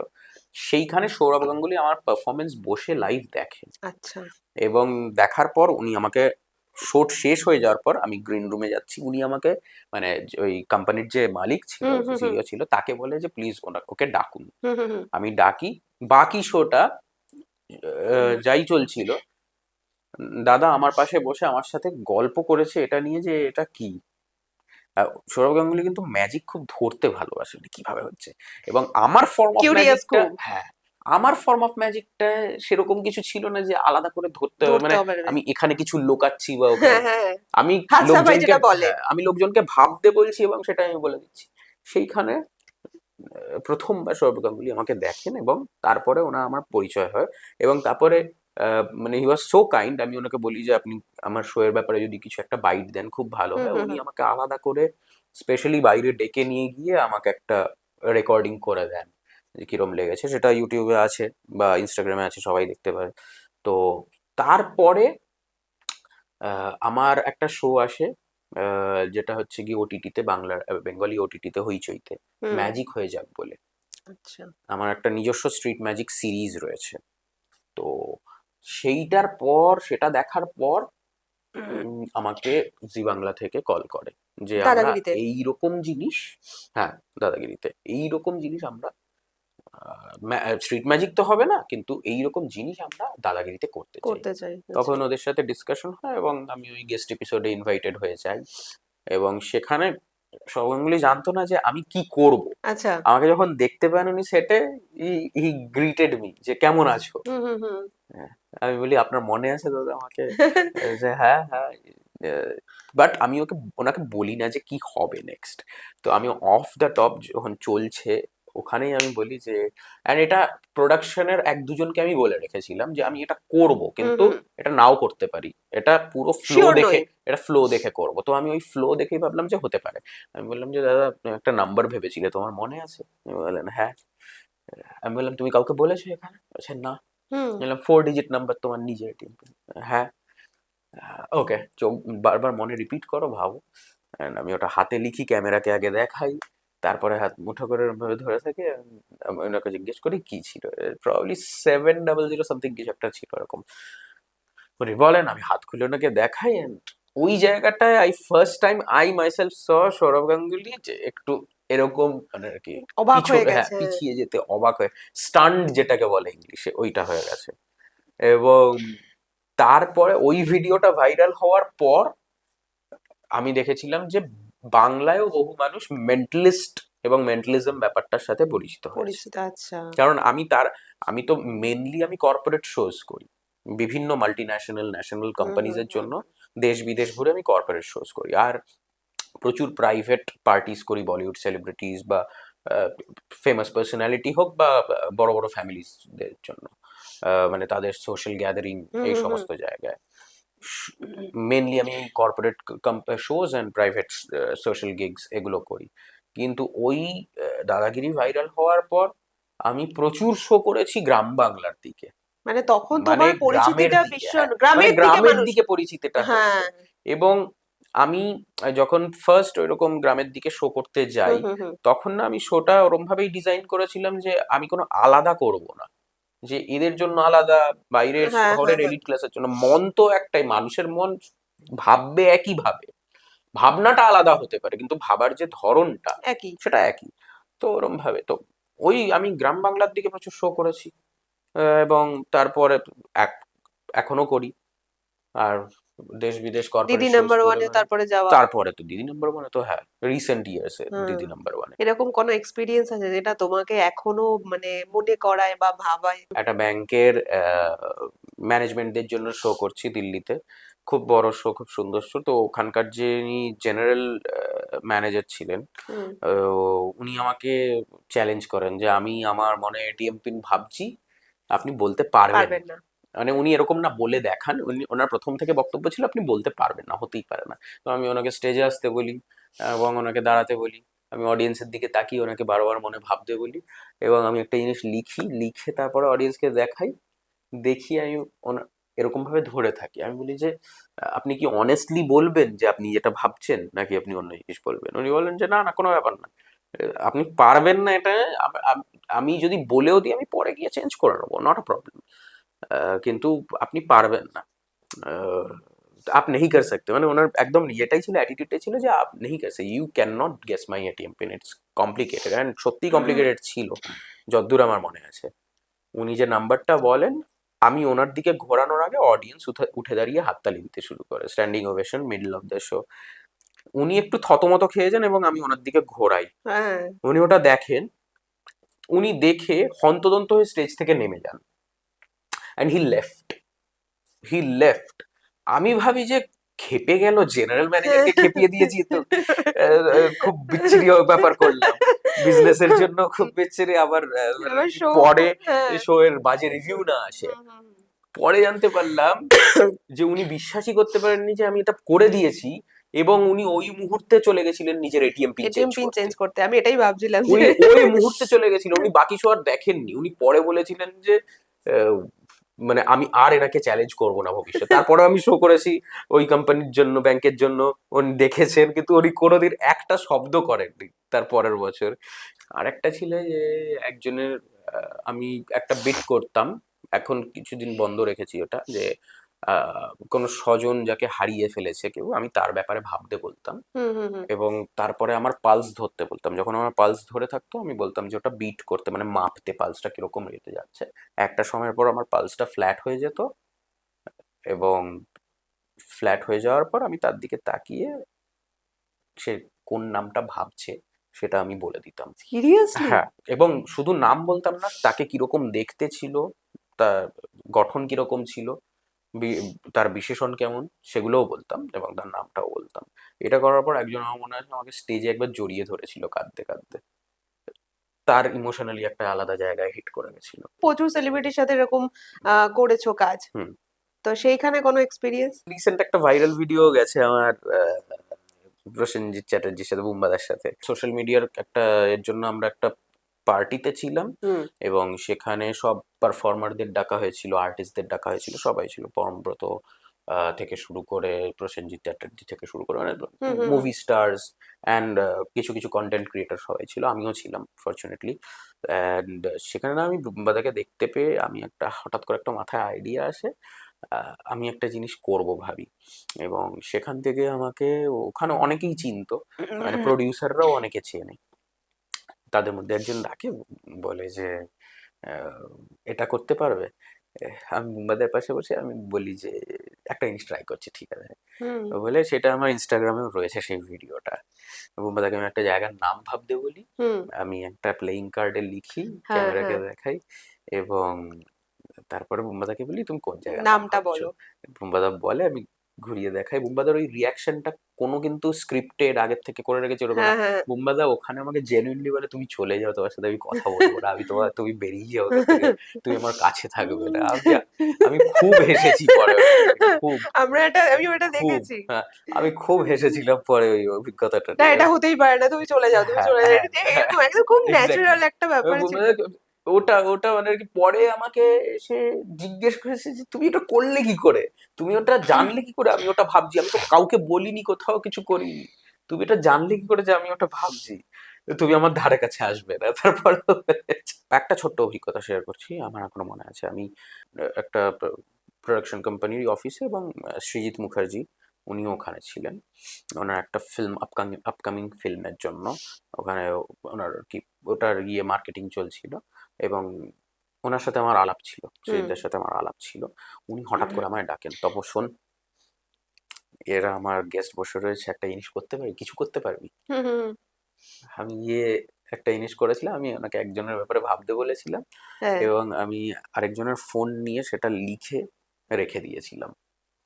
সেইখানে সৌরভ গাঙ্গুলি আমার পারফরমেন্স বসে লাইভ দেখেন আচ্ছা এবং দেখার পর উনি আমাকে, শোট শেষ হয়ে যাওয়ার পর আমি গ্রিন রুমে যাচ্ছি, উনি আমাকে মানে ওই কোম্পানির যে মালিক ছিল, হুম হুম হুম সিইও ছিল, তাকে বলে যে প্লিজ ওকে ডাকুন। হুম হুম হুম আমি ডাকি, বাকি শোটা যাই চলছিল, দাদা আমার পাশে বসে আমার সাথে গল্প করেছে এটা নিয়ে যে এটা কি। সৌরভ গাঙ্গুলি কিন্তু ম্যাজিক খুব ধরতে ভালোবাসেন কিভাবে হচ্ছে, এবং আমার ফর্ম অফ কিউরিয়াস ম্যাজিকটা, খুব হ্যাঁ, আমার ফর্ম অফ ম্যাজিকটা সেরকম কিছু ছিল না যে আলাদা করে ধরতে হবে, ধরতে মানে হবে না। আমি এখানে কিছু লুকাচ্ছি বা হ্যাঁ ওখানে। হ্যাঁ আমি হাত সাফাই লোকজনকে, যেটা বলে। হ্যাঁ, আমি লোকজনকে ভাবতে বলছি এবং সেটা আমি বলে দিচ্ছি। সেইখানে প্রথমবার সৌরভ গাঙ্গুলি আমাকে দেখেন এবং তারপরে ওনার আমার পরিচয় হয়। এবং তারপরে মানে হি ওয়াজ সো কাইন্ড, আমি ওনাকে বলি যে আপনি আমার শো এর ব্যাপারে যদি কিছু একটা বাইট দেন খুব ভালো হুম হয়। হুম উনি হুম আমাকে আলাদা করে স্পেশালি বাইরে ডেকে নিয়ে গিয়ে আমাকে একটা রেকর্ডিং করে দেন যে কিরম লেগেছে, সেটা ইউটিউবে আছে বা ইনস্টাগ্রামে আছে, সবাই দেখতে পারে। তো তারপরে আমার একটা শো আসে, যেটা হচ্ছে গিয়ে ওটিটিতে, বাংলার বেঙ্গলি ওটিটিতে, হইচইতে, হুম ম্যাজিক হয়ে যাক বলে। আচ্ছা আমার একটা নিজস্ব স্ট্রিট ম্যাজিক সিরিজ রয়েছে। তো সেইটার পর, সেটা দেখার পর আমাকে জি বাংলা থেকে কল করে যে আমরা দাদাগিরিতে এইরকম জিনিস, হ্যাঁ, দাদাগিরিতে এইরকম জিনিস আমরা, স্ট্রিট ম্যাজিক তো হবে না কিন্তু এইরকম জিনিস আমরা দাদাগিরিতে করতে চাই। করতে চাই। আচ্ছা তখন ওদের সাথে ডিসকাশন হয় এবং আমি ওই গেস্ট এপিসোডে ইনভাইটেড হয়ে যাই। এবং সেখানে সৌগঙ্গুলি জানতো না যে আমি কি করব। আচ্ছা আমাকে যখন দেখতে পেন উনি সেটে, হি গ্রিটেড মি যে কেমন আছো। হুম হুম হুম হ্যাঁ, আমি বলি আপনার মনে আছে দাদা আমাকে, যে হ্যাঁ হ্যাঁ। বাট আমি ওনাকে বলি না যে কি হবে নেক্সট। তো আমি অফ দ্য টপ যখন চলছে ওখানেই আমি বলি যে, অ্যান্ড এটা প্রোডাকশনের 1-2জনকে আমি বলে রেখেছিলাম যে আমি এটা করব হুম কিন্তু হুম এটা নাও করতে পারি, এটা পুরো ফ্লো শিওর নই। দেখে, এটা ফ্লো দেখে করব। তো আমি ওই ফ্লো দেখেই ভাবলাম যে হতে পারে। আমি বললাম যে দাদা আপনি একটা নাম্বার ভেবেছিলে তোমার মনে আছে? উনি বললেন হ্যাঁ। আমি বললাম তুমি কাউকে বলেছো এখানে? বলছে না। হুম বললাম 4 ডিজিট নাম্বার তোমার নিজের টিম। হ্যাঁ। ওকে, চোখ বারবার মনে রিপিট করো, ভাবো। And আমি ওটা হাতে লিখি, ক্যামেরাকে আগে দেখাই, তারপরে হাত মুঠো করে এরম ভাবে ধরে থাকি। আমি ওনাকে জিজ্ঞেস করি কি ছিল, প্রবাবলি 700 সামথিং কিছু একটা ছিল এরকম। উনি বলেন, আমি হাত খুলে ওনাকে দেখাই, and ওই জায়গাটায় I first time I myself saw Sourav Ganguly যে একটু এরকম মানে আর কি অবাক হয়ে হ্যাঁ, গেছে। পিছিয়ে যেতে, অবাক হয়ে, স্টান্ড যেটাকে বলে ইংলিশে, ওইটা হয়ে গেছে। এবং তারপরে ওই ভিডিওটা ভাইরাল হওয়ার পর আমি দেখেছিলাম যে বাংলায়ও বহু মানুষ মেন্টালিস্ট এবং মেন্টালিজম ব্যাপারটার সাথে পরিচিত হয়েছে। পরিচিত আচ্ছা কারণ আমি তো মেনলি আমি কর্পোরেট শোজ করি বিভিন্ন মাল্টি ন্যাশনাল ন্যাশনাল হুম হুম কোম্পানিজের হুম জন্য, দেশ বিদেশ ঘুরে আমি কর্পোরেট শোজ করি। আর প্রচুর প্রাইভেট পার্টিস করি, বলিউড সেলিব্রিটিস বা ফেমাস পার্সোনালিটি হোক বা বড় বড় ফ্যামিলিজদের জন্য। মানে তাদের সোশ্যাল গ্যাদারিং হুম এই হুম হুম। সমস্ত জায়গায়। মেনলি আমি corporate shows and private social gigs এগুলো করি। কিন্তু ওই দাদাগিরি ভাইরাল হওয়ার পর আমি প্রচুর শো করেছি গ্রাম বাংলার দিকে, মানে তখন মানে তোমার গ্রামের পরিচিতিটা দিকে, ভীষণ হ্যাঁ, মানে গ্রামের দিকে গ্রামের মানুষ। দিকে পরিচিতিটা হয়েছে। হ্যাঁ। এবং আমি যখন ফার্স্ট ওইরকম গ্রামের দিকে শো করতে হুম যাই, হুম হুম। তখন না আমি শোটা ওরম ভাবেই ডিজাইন করেছিলাম যে আমি কোনো আলাদা করব না, যে এদের জন্য আলাদা, বাইরের হ্যাঁ হ্যাঁ শহরের হ্যাঁ। এলিট ক্লাসের জন্য। মন তো একটাই, মানুষের মন ভাববে একই ভাবে, ভাবনাটা আলাদা হতে পারে কিন্তু ভাবার যে ধরনটা একই। সেটা একই। তো ওরম ভাবে তো ওই আমি গ্রাম বাংলার দিকে প্রচুর শো করেছি। এবং তারপরে এখনো করি। আর দেশ বিদেশ দিদি কর্পোরেট শোজ নাম্বার করে ওয়ানে বেড়াই। তারপরে যাওয়া। তারপরে তো দিদি নাম্বার ওয়ানে, তো হ্যাঁ, রিসেন্ট ইয়ার্স এ হুম। দিদি নাম্বার ওয়ানে। এরকম কোনো এক্সপিরিয়েন্স আছে যেটা তোমাকে এখনো মানে মনে করায় বা ভাবায়? একটা ব্যাংকের ম্যানেজমেন্টদের জন্য শো করছি দিল্লিতে, খুব বড় শো, খুব সুন্দর শো। তো ওখানকার যিনি জেনারেল ম্যানেজার ছিলেন, হুম। উনি আমাকে চ্যালেঞ্জ করেন যে আমি আমার মনে এটিএম পিন ভাবছি, আপনি বলতে পারবেন পারবেন না। না। মানে উনি এরকম না বলে দেখান, উনি ওনার প্রথম থেকে বক্তব্য ছিল আপনি বলতে পারবেন না, হতেই পারে না। তো আমি ওনাকে স্টেজে আসতে বলি এবং ওনাকে দাঁড়াতে বলি। আমি অডিয়েন্সের দিকে তাকিয়ে ওনাকে বারবার মনে ভাবতে বলি এবং আমি একটা জিনিস লিখি, লিখে তারপরে অডিয়েন্সকে দেখাই। দেখি আমি এরকম ভাবে ধরে থাকি। আমি বলি যে আপনি কি অনেস্টলি বলবেন যে আপনি যেটা ভাবছেন, নাকি আপনি অন্য জিনিস বলবেন? উনি বলেন যে না না, কোনো ব্যাপার না, আপনি পারবেন না এটা, আমি যদি বলেও দিই আমি পরে গিয়ে চেঞ্জ করে নেবো, নট আ প্রবলেম, কিন্তু আপনি পারবেন না। আহ, आप नहीं कर सकते, মানে ওনার একদম এটাই ছিল, অ্যাটিটিউডটাই ছিল যে आप नहीं कर सकते, you can not guess my ATM pin, it's complicated. And সত্যি কমপ্লিকেটেড ছিল, যতদূর আমার মনে আছে। উনি যে নাম্বারটা বলেন, আমি ওনার দিকে ঘোরানোর আগে অডিয়েন্স উঠে উঠে দাঁড়িয়ে হাততালি দিতে শুরু করে, standing ovation, middle of the show. উনি একটু থতমত খেয়ে যান এবং আমি ওনার দিকে ঘোরাই। হ্যাঁ। উনি ওটা দেখেন, উনি দেখে হন্তদন্ত হয়ে স্টেজ থেকে নেমে যান, অ্যান্ড হি লেফট। আমি ভাবি যে খেপে গেল, জেনারেল ম্যানেজারকে খেপিয়ে দিয়েছি তো, খুব বিচ্ছিরি ব্যাপার করলাম, বিজনেসের জন্য খুব বিচ্ছিরি। আবার মানে এবার শো। পরে হ্যাঁ। শো এর বাজে রিভিউ না আসে। হুম হুম হুম। পরে জানতে পারলাম যে উনি বিশ্বাসই করতে পারেননি যে আমি এটা করে দিয়েছি, এবং উনি ওই মুহূর্তে চলে গেছিলেন নিজের ATM pin ATM change pin করতে। চেঞ্জ করতে আমি এটাই ভাবছিলাম যে উনি ওই মুহূর্তে চলে গেছিল, উনি বাকি শো আর দেখেননি। উনি পরে বলেছিলেন যে আহ, মানে আমি আর এনাকে চ্যালেঞ্জ করবো না ভবিষ্যতে। তারপরে আমি শো করেছি ওই কোম্পানির জন্য, ব্যাংকের জন্য, উনি দেখেছেন কিন্তু উনি কোনোদিন একটা শব্দ করেননি তার পরের বছর। আরেকটা ছিল যে একজনের, আমি একটা বিট করতাম, এখন কিছুদিন বন্ধ রেখেছি ওটা, যে কোনো স্বজন যাকে হারিয়ে ফেলেছে কেউ, আমি তার ব্যাপারে ভাবতে বলতাম হুম হুম হুম। এবং তারপরে আমার পালস ধরতে বলতাম। যখন আমার পালস ধরে থাকতো আমি বলতাম যে ওটা বিট করতে, মানে মাপতে পালসটা কিরকম রেটে যাচ্ছে। একটা সময়ের পর আমার পালসটা ফ্ল্যাট হয়ে যেত এবং ফ্ল্যাট হয়ে যাওয়ার পর আমি তার দিকে তাকিয়ে সে কোন নামটা ভাবছে সেটা আমি বলে দিতাম। সিরিয়াসলি? হ্যাঁ, এবং শুধু নাম বলতাম না, তাকে কিরকম দেখতে ছিল, তার গঠন কিরকম ছিল, তার বিশেষণ কেমন, সেগুলোও বলতাম এবং তার নামটাও বলতাম। এটা করার পর একজন, আমার মনে আছে, আমাকে স্টেজে একবার জড়িয়ে ধরেছিল কাঁদতে কাঁদতে। তার ইমোশনালি একটা আলাদা জায়গায় হিট করে গেছিল। প্রচুর সেলিব্রিটির সাথে এরকম করেছো কাজ, হুম। তো সেইখানে কোনো এক্সপিরিয়েন্স? রিসেন্ট একটা ভাইরাল ভিডিও গেছে আমার, প্রসেনজিৎ চ্যাটার্জির সাথে, বুম্বাদার সাথে। সোশ্যাল মিডিয়ার একটা এর জন্য আমরা একটা পার্টিতে ছিলাম হুম এবং সেখানে সব পারফর্মারদের ডাকা হয়েছিল, আর্টিস্টদের ডাকা হয়েছিল, সবাই ছিল, পরমব্রত থেকে শুরু করে, প্রসেনজিৎ চ্যাটার্জি থেকে শুরু করে, মানে হুম হুম হুম। মুভি স্টার্স অ্যান্ড কিছু কিছু কন্টেন্ট ক্রিয়েটর সবাই ছিল, আমিও ছিলাম ফরচুনেটলি। অ্যান্ড সেখানে না আমি বুম্বাদাকে দেখতে পেয়ে আমি একটা হঠাৎ করে একটা মাথায় আইডিয়া আসে, আমি একটা জিনিস করব ভাবি। এবং সেখান থেকে আমাকে ওখানে অনেকেই চিনতো, মানে প্রডিউসাররাও অনেকে চেনে। তাদের মধ্যে একজন ডাকে, বলে যে আহ, এটা করতে পারবে? আমি মুম্বাদের পাশে বসে আমি বলি যে একটা জিনিস ট্রাই করছি, ঠিক আছে। হুম। বলে সেটা আমার ইনস্টাগ্রামেও রয়েছে সেই ভিডিওটা। মুম্বাদাকে আমি একটা জায়গার নাম ভাবতে বলি, হুম। আমি একটা প্লেইং কার্ডে লিখি, হ্যাঁ ক্যামেরাকে হ্যাঁ। দেখাই এবং তারপরে বুম্বাদাকে বলি তুমি কোন জায়গার নাম নামটা ভাবছো। বলো। বুম্বাদা বলে, আমি ঘুরিয়ে দেখায়। বুম্বাদার ওই রিয়াকশনটা কোনো কিন্তু স্ক্রিপ্টেড আগের থেকে করে রেখেছে ওরকম না। হ্যাঁ হ্যাঁ বুম্বাদা ওখানে আমাকে জেনুইনলি বলে, তুমি চলে যাও, তোমার সাথে আমি কথা বলবো না, তুমি বেরিয়ে যাও ওখান থেকে, তুমি আমার কাছে থাকবে না। আমি খুব হেসেছি পরে ওটা নিয়ে, খুব আমিও এটা খুব দেখেছি। হ্যাঁ, আমি খুব হেসেছিলাম পরে ওই অভিজ্ঞতাটা না, নিয়ে। এটা হতেই পারে না, তুমি চলে যাও, তুমি হ্যাঁ চলে যাও, হ্যাঁ হ্যাঁ, এরকম একদম খুব এক্স্যাক্টলি। ন্যাচারাল একটা ব্যাপার ছিল। ওটা ওটা মানে আর কি, পরে আমাকে এসে জিজ্ঞেস করেছে যে তুমি এটা করলে কি করে, তুমি ওটা জানলে কি করে, আমি ওটা ভাবছি, আমি তো কাউকে বলিনি, কোথাও কিছু করিনি, তুমি এটা জানলে কি করে যে আমি ওটা ভাবছি, তুমি আমার ধারে কাছে আসবে না। তারপর একটা ছোট্ট অভিজ্ঞতা শেয়ার করছি, আমার এখনো মনে আছে। আমি একটা প্রোডাকশন কোম্পানির অফিসে, এবং সৃজিত মুখার্জি উনিও ওখানে ছিলেন। ওনার একটা ফিল্ম, আপকামিং ফিল্মের জন্য ওখানে ওনার কি ওটার মার্কেটিং চলছিল, এবং ওনার সাথে আমার আলাপ ছিল, হুম সৃজিতের সাথে আমার আলাপ ছিল। উনি হঠাৎ করে আমায় ডাকেন, তপন শোন, এরা আমার গেস্ট বসে রয়েছে, একটা জিনিস করতে পারি, কিছু করতে পারবি? হুম হুম, আমি একটা জিনিস করেছিলাম, আমি ওনাকে একজনের ব্যাপারে ভাবতে বলেছিলাম, হ্যাঁ এবং আমি আরেকজনের ফোন নিয়ে সেটা লিখে রেখে দিয়েছিলাম,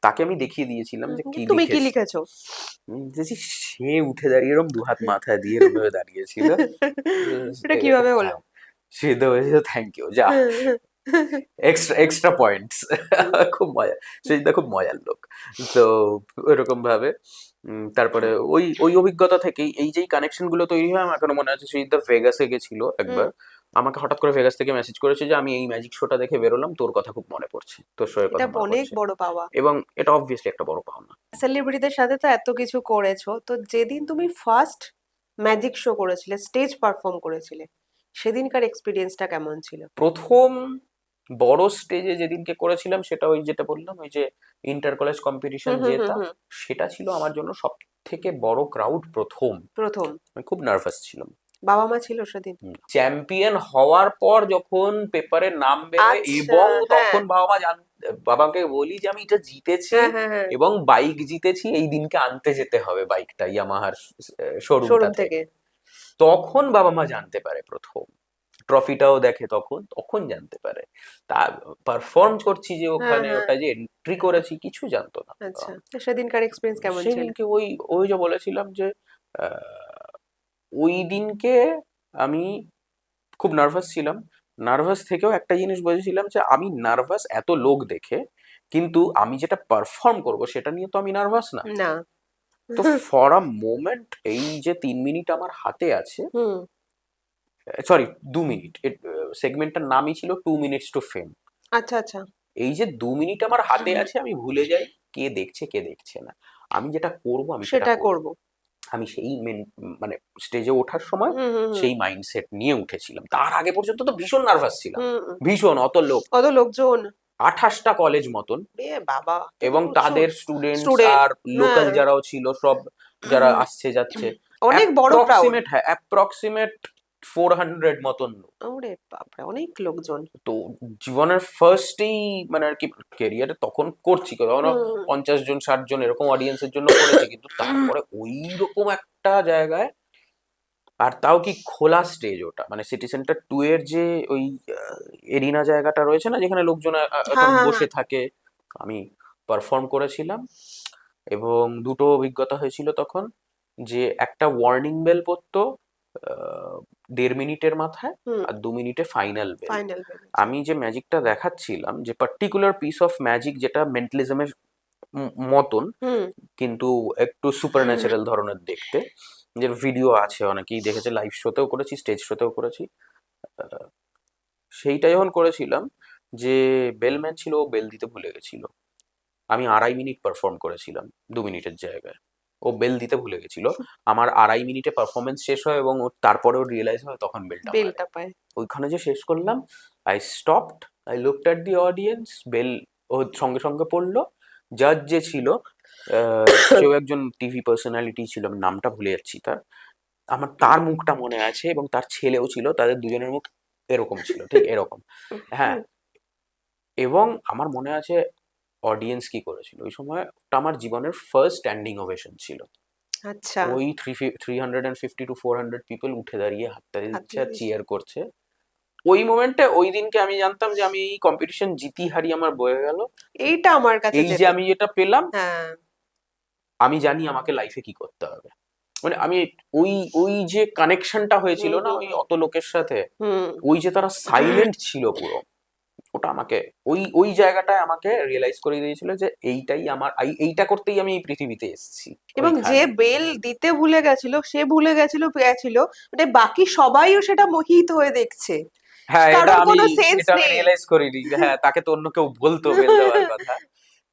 তাকে আমি দেখিয়ে দিয়েছিলাম যে কি তুমি কি লিখেছি। লিখেছো? দেখছি সে উঠে দাঁড়িয়ে এরকম দুহাত মাথায় দিয়ে এরকম ভাবে দাঁড়িয়েছিল। এটা কিভাবে হলো? হ্যাঁ, সে তো বলেছিল থ্যাংক ইউ, যা এক্সট্রা এক্সট্রা পয়েন্টস। খুব মজা, সেটা খুব মজার লোক। তো ওইরকম ভাবে তারপরে ওই ওই অভিজ্ঞতা থেকেই এই যেই কানেকশন গুলো তৈরি হয়, আমার এখনো মনে আছে। সুজিতদা ভেগাসে গেছিল একবার, আমাকে হঠাৎ করে ভেগাস থেকে মেসেজ করেছে যে আমি এই ম্যাজিক শোটা দেখে বেরোলাম, তোর কথা খুব মনে পড়ছে, তোর শোয়ের এটা কথা মনে অনেক পড়ছে। বড় পাওয়া। এবং এটা অবভিয়াসলি একটা বড় পাওনা। সেলিব্রিটিদের সাথে তো এত কিছু করেছো, তো যেদিন তুমি ফার্স্ট ম্যাজিক শো করেছিলে, স্টেজ পারফর্ম করেছিলে, সেদিনকার এক্সপিরিয়েন্সটা কেমন ছিল? প্রথম বড় স্টেজে যেদিনকে করেছিলাম, সেটা ওই যেটা বললাম, ওই যে ইন্টার কলেজ কম্পিটিশন হুম হুম হুম জেতা, হুম, সেটা ছিল আমার জন্য সব থেকে বড় ক্রাউড প্রথম। প্রথম। আমি খুব নার্ভাস ছিলাম। বাবা মা ছিল সেদিন? চ্যাম্পিয়ন হওয়ার পর যখন পেপারে নাম বেরোয়, আচ্ছা, এবং হ্যাঁ তখন বাবাকে বলি যে আমি এটা জিতেছি, হ্যাঁ হ্যাঁ হ্যাঁ, এবং বাইক জিতেছি, এই দিনকে আনতে যেতে হবে বাইকটা ইয়ামাহার শোরুমটা শোরুম থেকে। থেকে। তখন বাবা মা জানতে পারে প্রথম, ট্রফিটাও দেখে, তখন তখন জানতে পারে। তা পারফর্ম করছি যে হ্যাঁ ওখানে, হ্যাঁ, ওটা যে এন্ট্রি করেছি, কিছু জানতো না। আচ্ছা, তো সেদিনকার এক্সপিরিয়েন্স কেমন ছিল? সেদিনকে ওই ওই যে বলেছিলাম যে ওই দিনকে আমি খুব নার্ভাস ছিলাম। নার্ভাস থেকেও একটা জিনিস বুঝেছিলাম যে আমি নার্ভাস এত লোক দেখে, কিন্তু আমি যেটা পারফর্ম করব সেটা নিয়ে তো আমি নার্ভাস না। না। তো ফর আ মোমেন্ট, এই যে 3 মিনিট আমার হাতে আছে, হুম, সরি 2 মিনিট, সেগমেন্টটার নামই ছিল 2 মিনিটস টু ফেম। আচ্ছা আচ্ছা, এই যে 2 মিনিট আমার হাতে আছে, আমি ভুলে যাই কে দেখছে কে দেখছে না, আমি যেটা করব আমি সেটা সেটা করব। করব। আমি সেই মানে স্টেজে ওঠার সময় হুম হুম হুম সেই মাইন্ডসেট নিয়ে উঠেছিলাম। তার আগে পর্যন্ত তো ভীষণ নার্ভাস ছিলাম, হুম হুম। ভীষণ। অত লোক, কত লোকজন! 28টা কলেজ মতন, এ বাবা, তো তো এবং প্রচুর তাদের স্টুডেন্টস স্টুডেন্ট। আর লোকাল হ্যাঁ, যারাও ছিল সব, যারা আসছে যাচ্ছে, অনেক বড় ক্রাউড। অ্যাপ্রক্সিমেট 400 মতন লোক। ওরে বাপরে, অনেক লোকজন। তো জীবনের ফার্স্টেই মানে আর কি, কেরিয়ারে তখন করছি, তখনও হুম 50 জন 60 জন এরকম অডিয়েন্সের জন্য করেছি, কিন্তু তারপরে ওই রকম একটা জায়গায়, আর তাও কি খোলা স্টেজ, ওটা মানে সিটি সেন্টার 2 এর যে ওই এরিনা জায়গাটা রয়েছে না, যেখানে লোকজন এখন হ্যাঁ হ্যাঁ বসে হ্যাঁ, থাকে। আমি পারফর্ম করেছিলাম, এবং দুটো অভিজ্ঞতা হয়েছিল তখন, যে একটা ওয়ার্নিং বেল পড়তো 1.5 মিনিটের মাথায়, হুম, আর 2 মিনিটে ফাইনাল বেল। ফাইনাল বেরিয়েছে। আমি যে ম্যাজিকটা দেখাচ্ছিলাম, যে পার্টিকুলার পিস অফ ম্যাজিক, যেটা মেন্টালিজমের মতন, হুম কিন্তু একটু সুপার ন্যাচারাল ধরনের দেখতে, যে ভিডিও আছে, অনেকেই দেখেছে, লাইভ শোতেও করেছি, স্টেজ শোতেও করেছি। আহ, সেইটা যখন করেছিলাম, যে বেলম্যান ছিল, ও বেল দিতে ভুলে গেছিল। আমি 2.5 মিনিট পারফর্ম করেছিলাম 2 মিনিটের জায়গায়, ও বেল দিতে ভুলে গেছিল। আমার 2.5 মিনিটে পারফরমেন্স শেষ হয়, এবং তারপরেও রিয়েলাইজ হয়, তখন বেলটা মারে। বেলটা পায়। ওইখানে যে শেষ করলাম, I stopped, I looked at the audience, bell ও সঙ্গে সঙ্গে পড়লো। জাজ যে ছিল, সেও একজন টিভি পার্সোনালিটি ছিল, আমি নামটা ভুলে যাচ্ছি তার। আমার তার মুখটা মনে আছে, এবং তার ছেলেও ছিল, তাদের দুজনের মুখ এরকম ছিল, ঠিক এরকম। হ্যাঁ, এবং আমার মনে আছে অডিয়েন্স কি করেছিল ওই সময়, ওটা আমার জীবনের ফার্স্ট স্ট্যান্ডিং ওভেশন ছিল। আচ্ছা, ওই 350 to 400 পিপল উঠে দাঁড়িয়ে হাততালি হাত দিচ্ছে আর দিয়ে দিস। চিয়ার করছে। ওই মোমেন্টে ওই দিনকে আমি জানতাম যে আমি এই কম্পিটিশন জিতি হারি আমার বয়ে গেল, এইটা আমার কাছে এই যে যেটা, আমি যেটা পেলাম, হ্যাঁ, আমি জানি আমাকে লাইফে কি করতে হবে। মানে আমি ওই ওই যে কানেকশনটা হয়েছিল হুম না হুম ওই হুম অত লোকের সাথে, হুম। ওই যে তারা সাইলেন্ট ছিল পুরো, ওটা আমাকে ওই ওই জায়গাটাটায় আমাকে রিয়েলাইজ করে দিয়েছিল যে এইটাই আমার এইটা করতেই আমি এই পৃথিবীতে এসেছি এবং যে ওইখানে। বেল দিতে ভুলে গেছিল সে ভুলে গেছিল, মানে বাকি সবাইও সেটা মোহিত হয়ে দেখছে, হ্যাঁ, এটা কারোর আমি কোনো সেন্স এটা আমি নেই। রিয়েলাইজ করিনি যে হ্যাঁ তাকে তো অন্য কেউ বলতো বেল দেওয়ার কথা।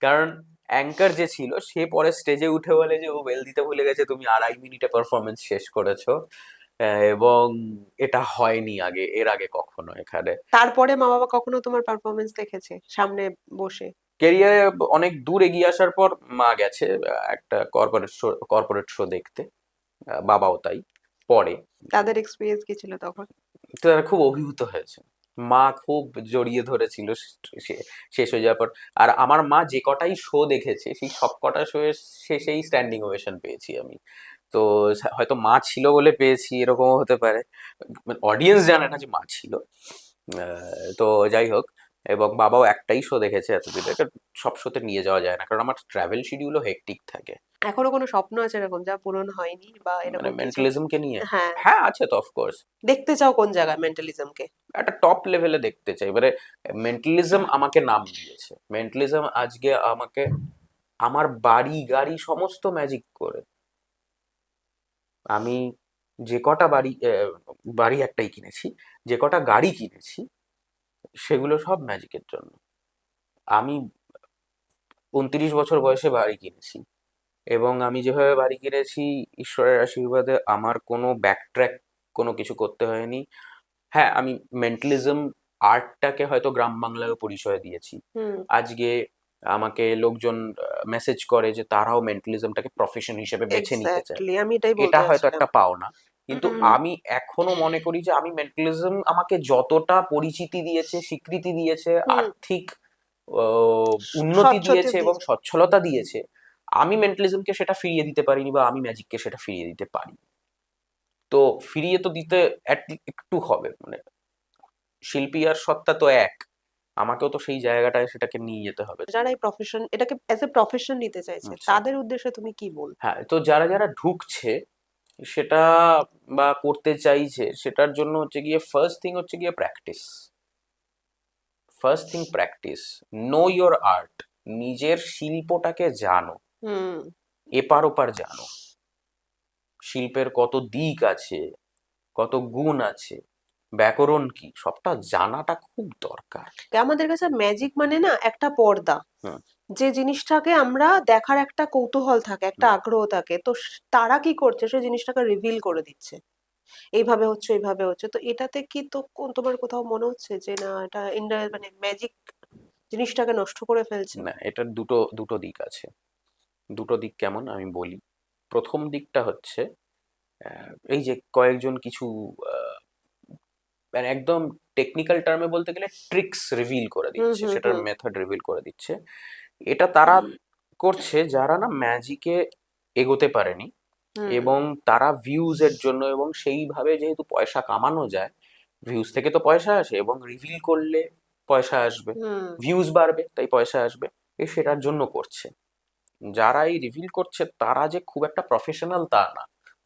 কারণ অ্যাঙ্কার যে ছিল সে পরে স্টেজে উঠে বলে যে ও বেল দিতে ভুলে গেছে, তুমি 2.5 মিনিটে পারফরমেন্স শেষ করেছো। এবং এটা হয়নি আগে, এর আগে কখনো এখানে। তারপরে মা বাবা কখনো তোমার পারফরমেন্স দেখেছে সামনে বসে? ক্যারিয়ারে অনেক দূর এগিয়ে আসার পর মা গেছে একটা কর্পোরেট শো দেখতে, বাবাও তাই পরে। তাদের এক্সপিরিয়েন্স কি ছিল তখন? তো তারা খুব অভিভূত হয়েছে, মা খুব জড়িয়ে ধরেছিল শেষ হয়ে যাওয়ার পর। আর আমার মা যে কটাই শো দেখেছে সেই সব কটা শো এর শেষেই স্ট্যান্ডিং ওভেশন পেয়েছি আমি। তো হয়তো মা ছিল বলে পেয়েছি, এরকমও হতে পারে, অডিয়েন্স জানে না যে মা ছিল। তো যাই হোক, এবং বাবাও একটাই শো দেখেছে এতদিনে, সব শোতে নিয়ে যাওয়া যায় না কারণ আমার ট্রাভেল শিডিউলও হেক্টিক থাকে। এখনো কোনো স্বপ্ন আছে এরকম যা পূরণ হয়নি বা মানে এরকম কিছু? মেন্টালিজমকে নিয়ে, হ্যাঁ। হ্যাঁ আছে তো অফকোর্স। দেখতে চাও কোন জায়গায় মেন্টালিজমকে? একটা টপ লেভেলে দেখতে চাই। এবারে মেন্টালিজম আমাকে নাম দিয়েছে, মেন্টালিজম আজকে আমাকে আমার বাড়ি গাড়ি সমস্ত ম্যাজিক করে। আমি যে কটা বাড়ি একটাই কিনেছি, যে কটা গাড়ি কিনেছি সেগুলো সব ম্যাজিকের জন্য। আমি 29 বছর বয়সে বাড়ি কিনেছি, এবং আমি যেভাবে বাড়ি কিনেছি ঈশ্বরের আশীর্বাদে আমার কোনো ব্যাকট্র্যাক কোনো কিছু করতে হয়নি। হ্যাঁ, আমি মেন্টালিজম আর্টটাকে হয়তো গ্রাম বাংলায়ও পরিচয় দিয়েছি। হুম। আজকে আমাকে লোকজন মেসেজ করে যে তারাও মেন্টালিজমটাকে প্রফেশন হিসেবে বেছে নিতে চায়। এক্স্যাক্টলি, আমি এটাই এটা বলতে হয়তো যাচ্ছিলাম। একটা পাওনা। কিন্তু আমি এখনো মনে করি যে আমি মেন্টালিজম আমাকে যতটা পরিচিতি দিয়েছে, স্বীকৃতি দিয়েছে, হুম। আর্থিক উন্নতি স্বচ্ছতে দিয়েছে এবং দিয়েছে। সচ্ছলতা দিয়েছে, আমি মেন্টালিজমকে সেটা ফিরিয়ে দিতে পারিনি, বা আমি ম্যাজিককে সেটা ফিরিয়ে দিতে পারি। তো ফিরিয়ে তো দিতে একটু হবে, মানে শিল্পী আর সত্তা তো এক, আমাকেও তো সেই জায়গাটায় সেটাকে নিয়ে যেতে হবে। যারা এই প্রফেশন, এটাকে অ্যাজ এ প্রফেশন নিতে চাইছে, আচ্ছা, তাদের উদ্দেশ্যে তুমি কি বলবে? হ্যাঁ, তো যারা যারা ঢুকছে সেটা বা করতে চাইছে, সেটার জন্য হচ্ছে গিয়ে ফার্স্ট থিং হচ্ছে গিয়ে practice. First thing practice, know your art, নিজের শিল্পটাকে জানো, হুম। এপার ওপার জানো, শিল্পের কত দিক আছে, কত গুণ আছে, ব্যাকরণ কি, সবটা জানাটা খুব দরকার। আমাদের কাছে ম্যাজিক মানে না একটা পর্দা, হুম যে জিনিসটাকে আমরা দেখার একটা কৌতূহল থাকে, একটা হুম। আগ্রহ থাকে, তো তারা কি করছে সেই জিনিসটাকে রিভিল করে দিচ্ছে, এইভাবে হচ্ছে ওইভাবে হচ্ছে। তো এটাতে কি তো তোমার কোথাও মনে হচ্ছে যে না এটা মানে ম্যাজিক জিনিসটাকে নষ্ট করে ফেলছে? না, এটার দুটো দুটো দিক আছে। দুটো দিক কেমন আমি বলি। প্রথম দিকটা হচ্ছে এই যে কয়েকজন কিছু আহ, মানে একদম টেকনিক্যাল টার্মে বলতে গেলে ট্রিক্স রিভিল করে হুম দিচ্ছে, হুম সেটার হুম মেথড রিভিল করে দিচ্ছে। এটা তারা করছে যারা না ম্যাজিকে এগোতে পারেনি, হুম এবং তারা ভিউজ এর জন্য, এবং সেইভাবে যেহেতু পয়সা কামানো যায়, ভিউজ থেকে তো পয়সা আসে, এবং রিভিল করলে পয়সা আসবে, হুম ভিউজ বাড়বে তাই পয়সা আসবে, সেটার জন্য করছে। যারা এই রিভিল করছে তারা যে খুব একটা প্রফেশনাল তা না।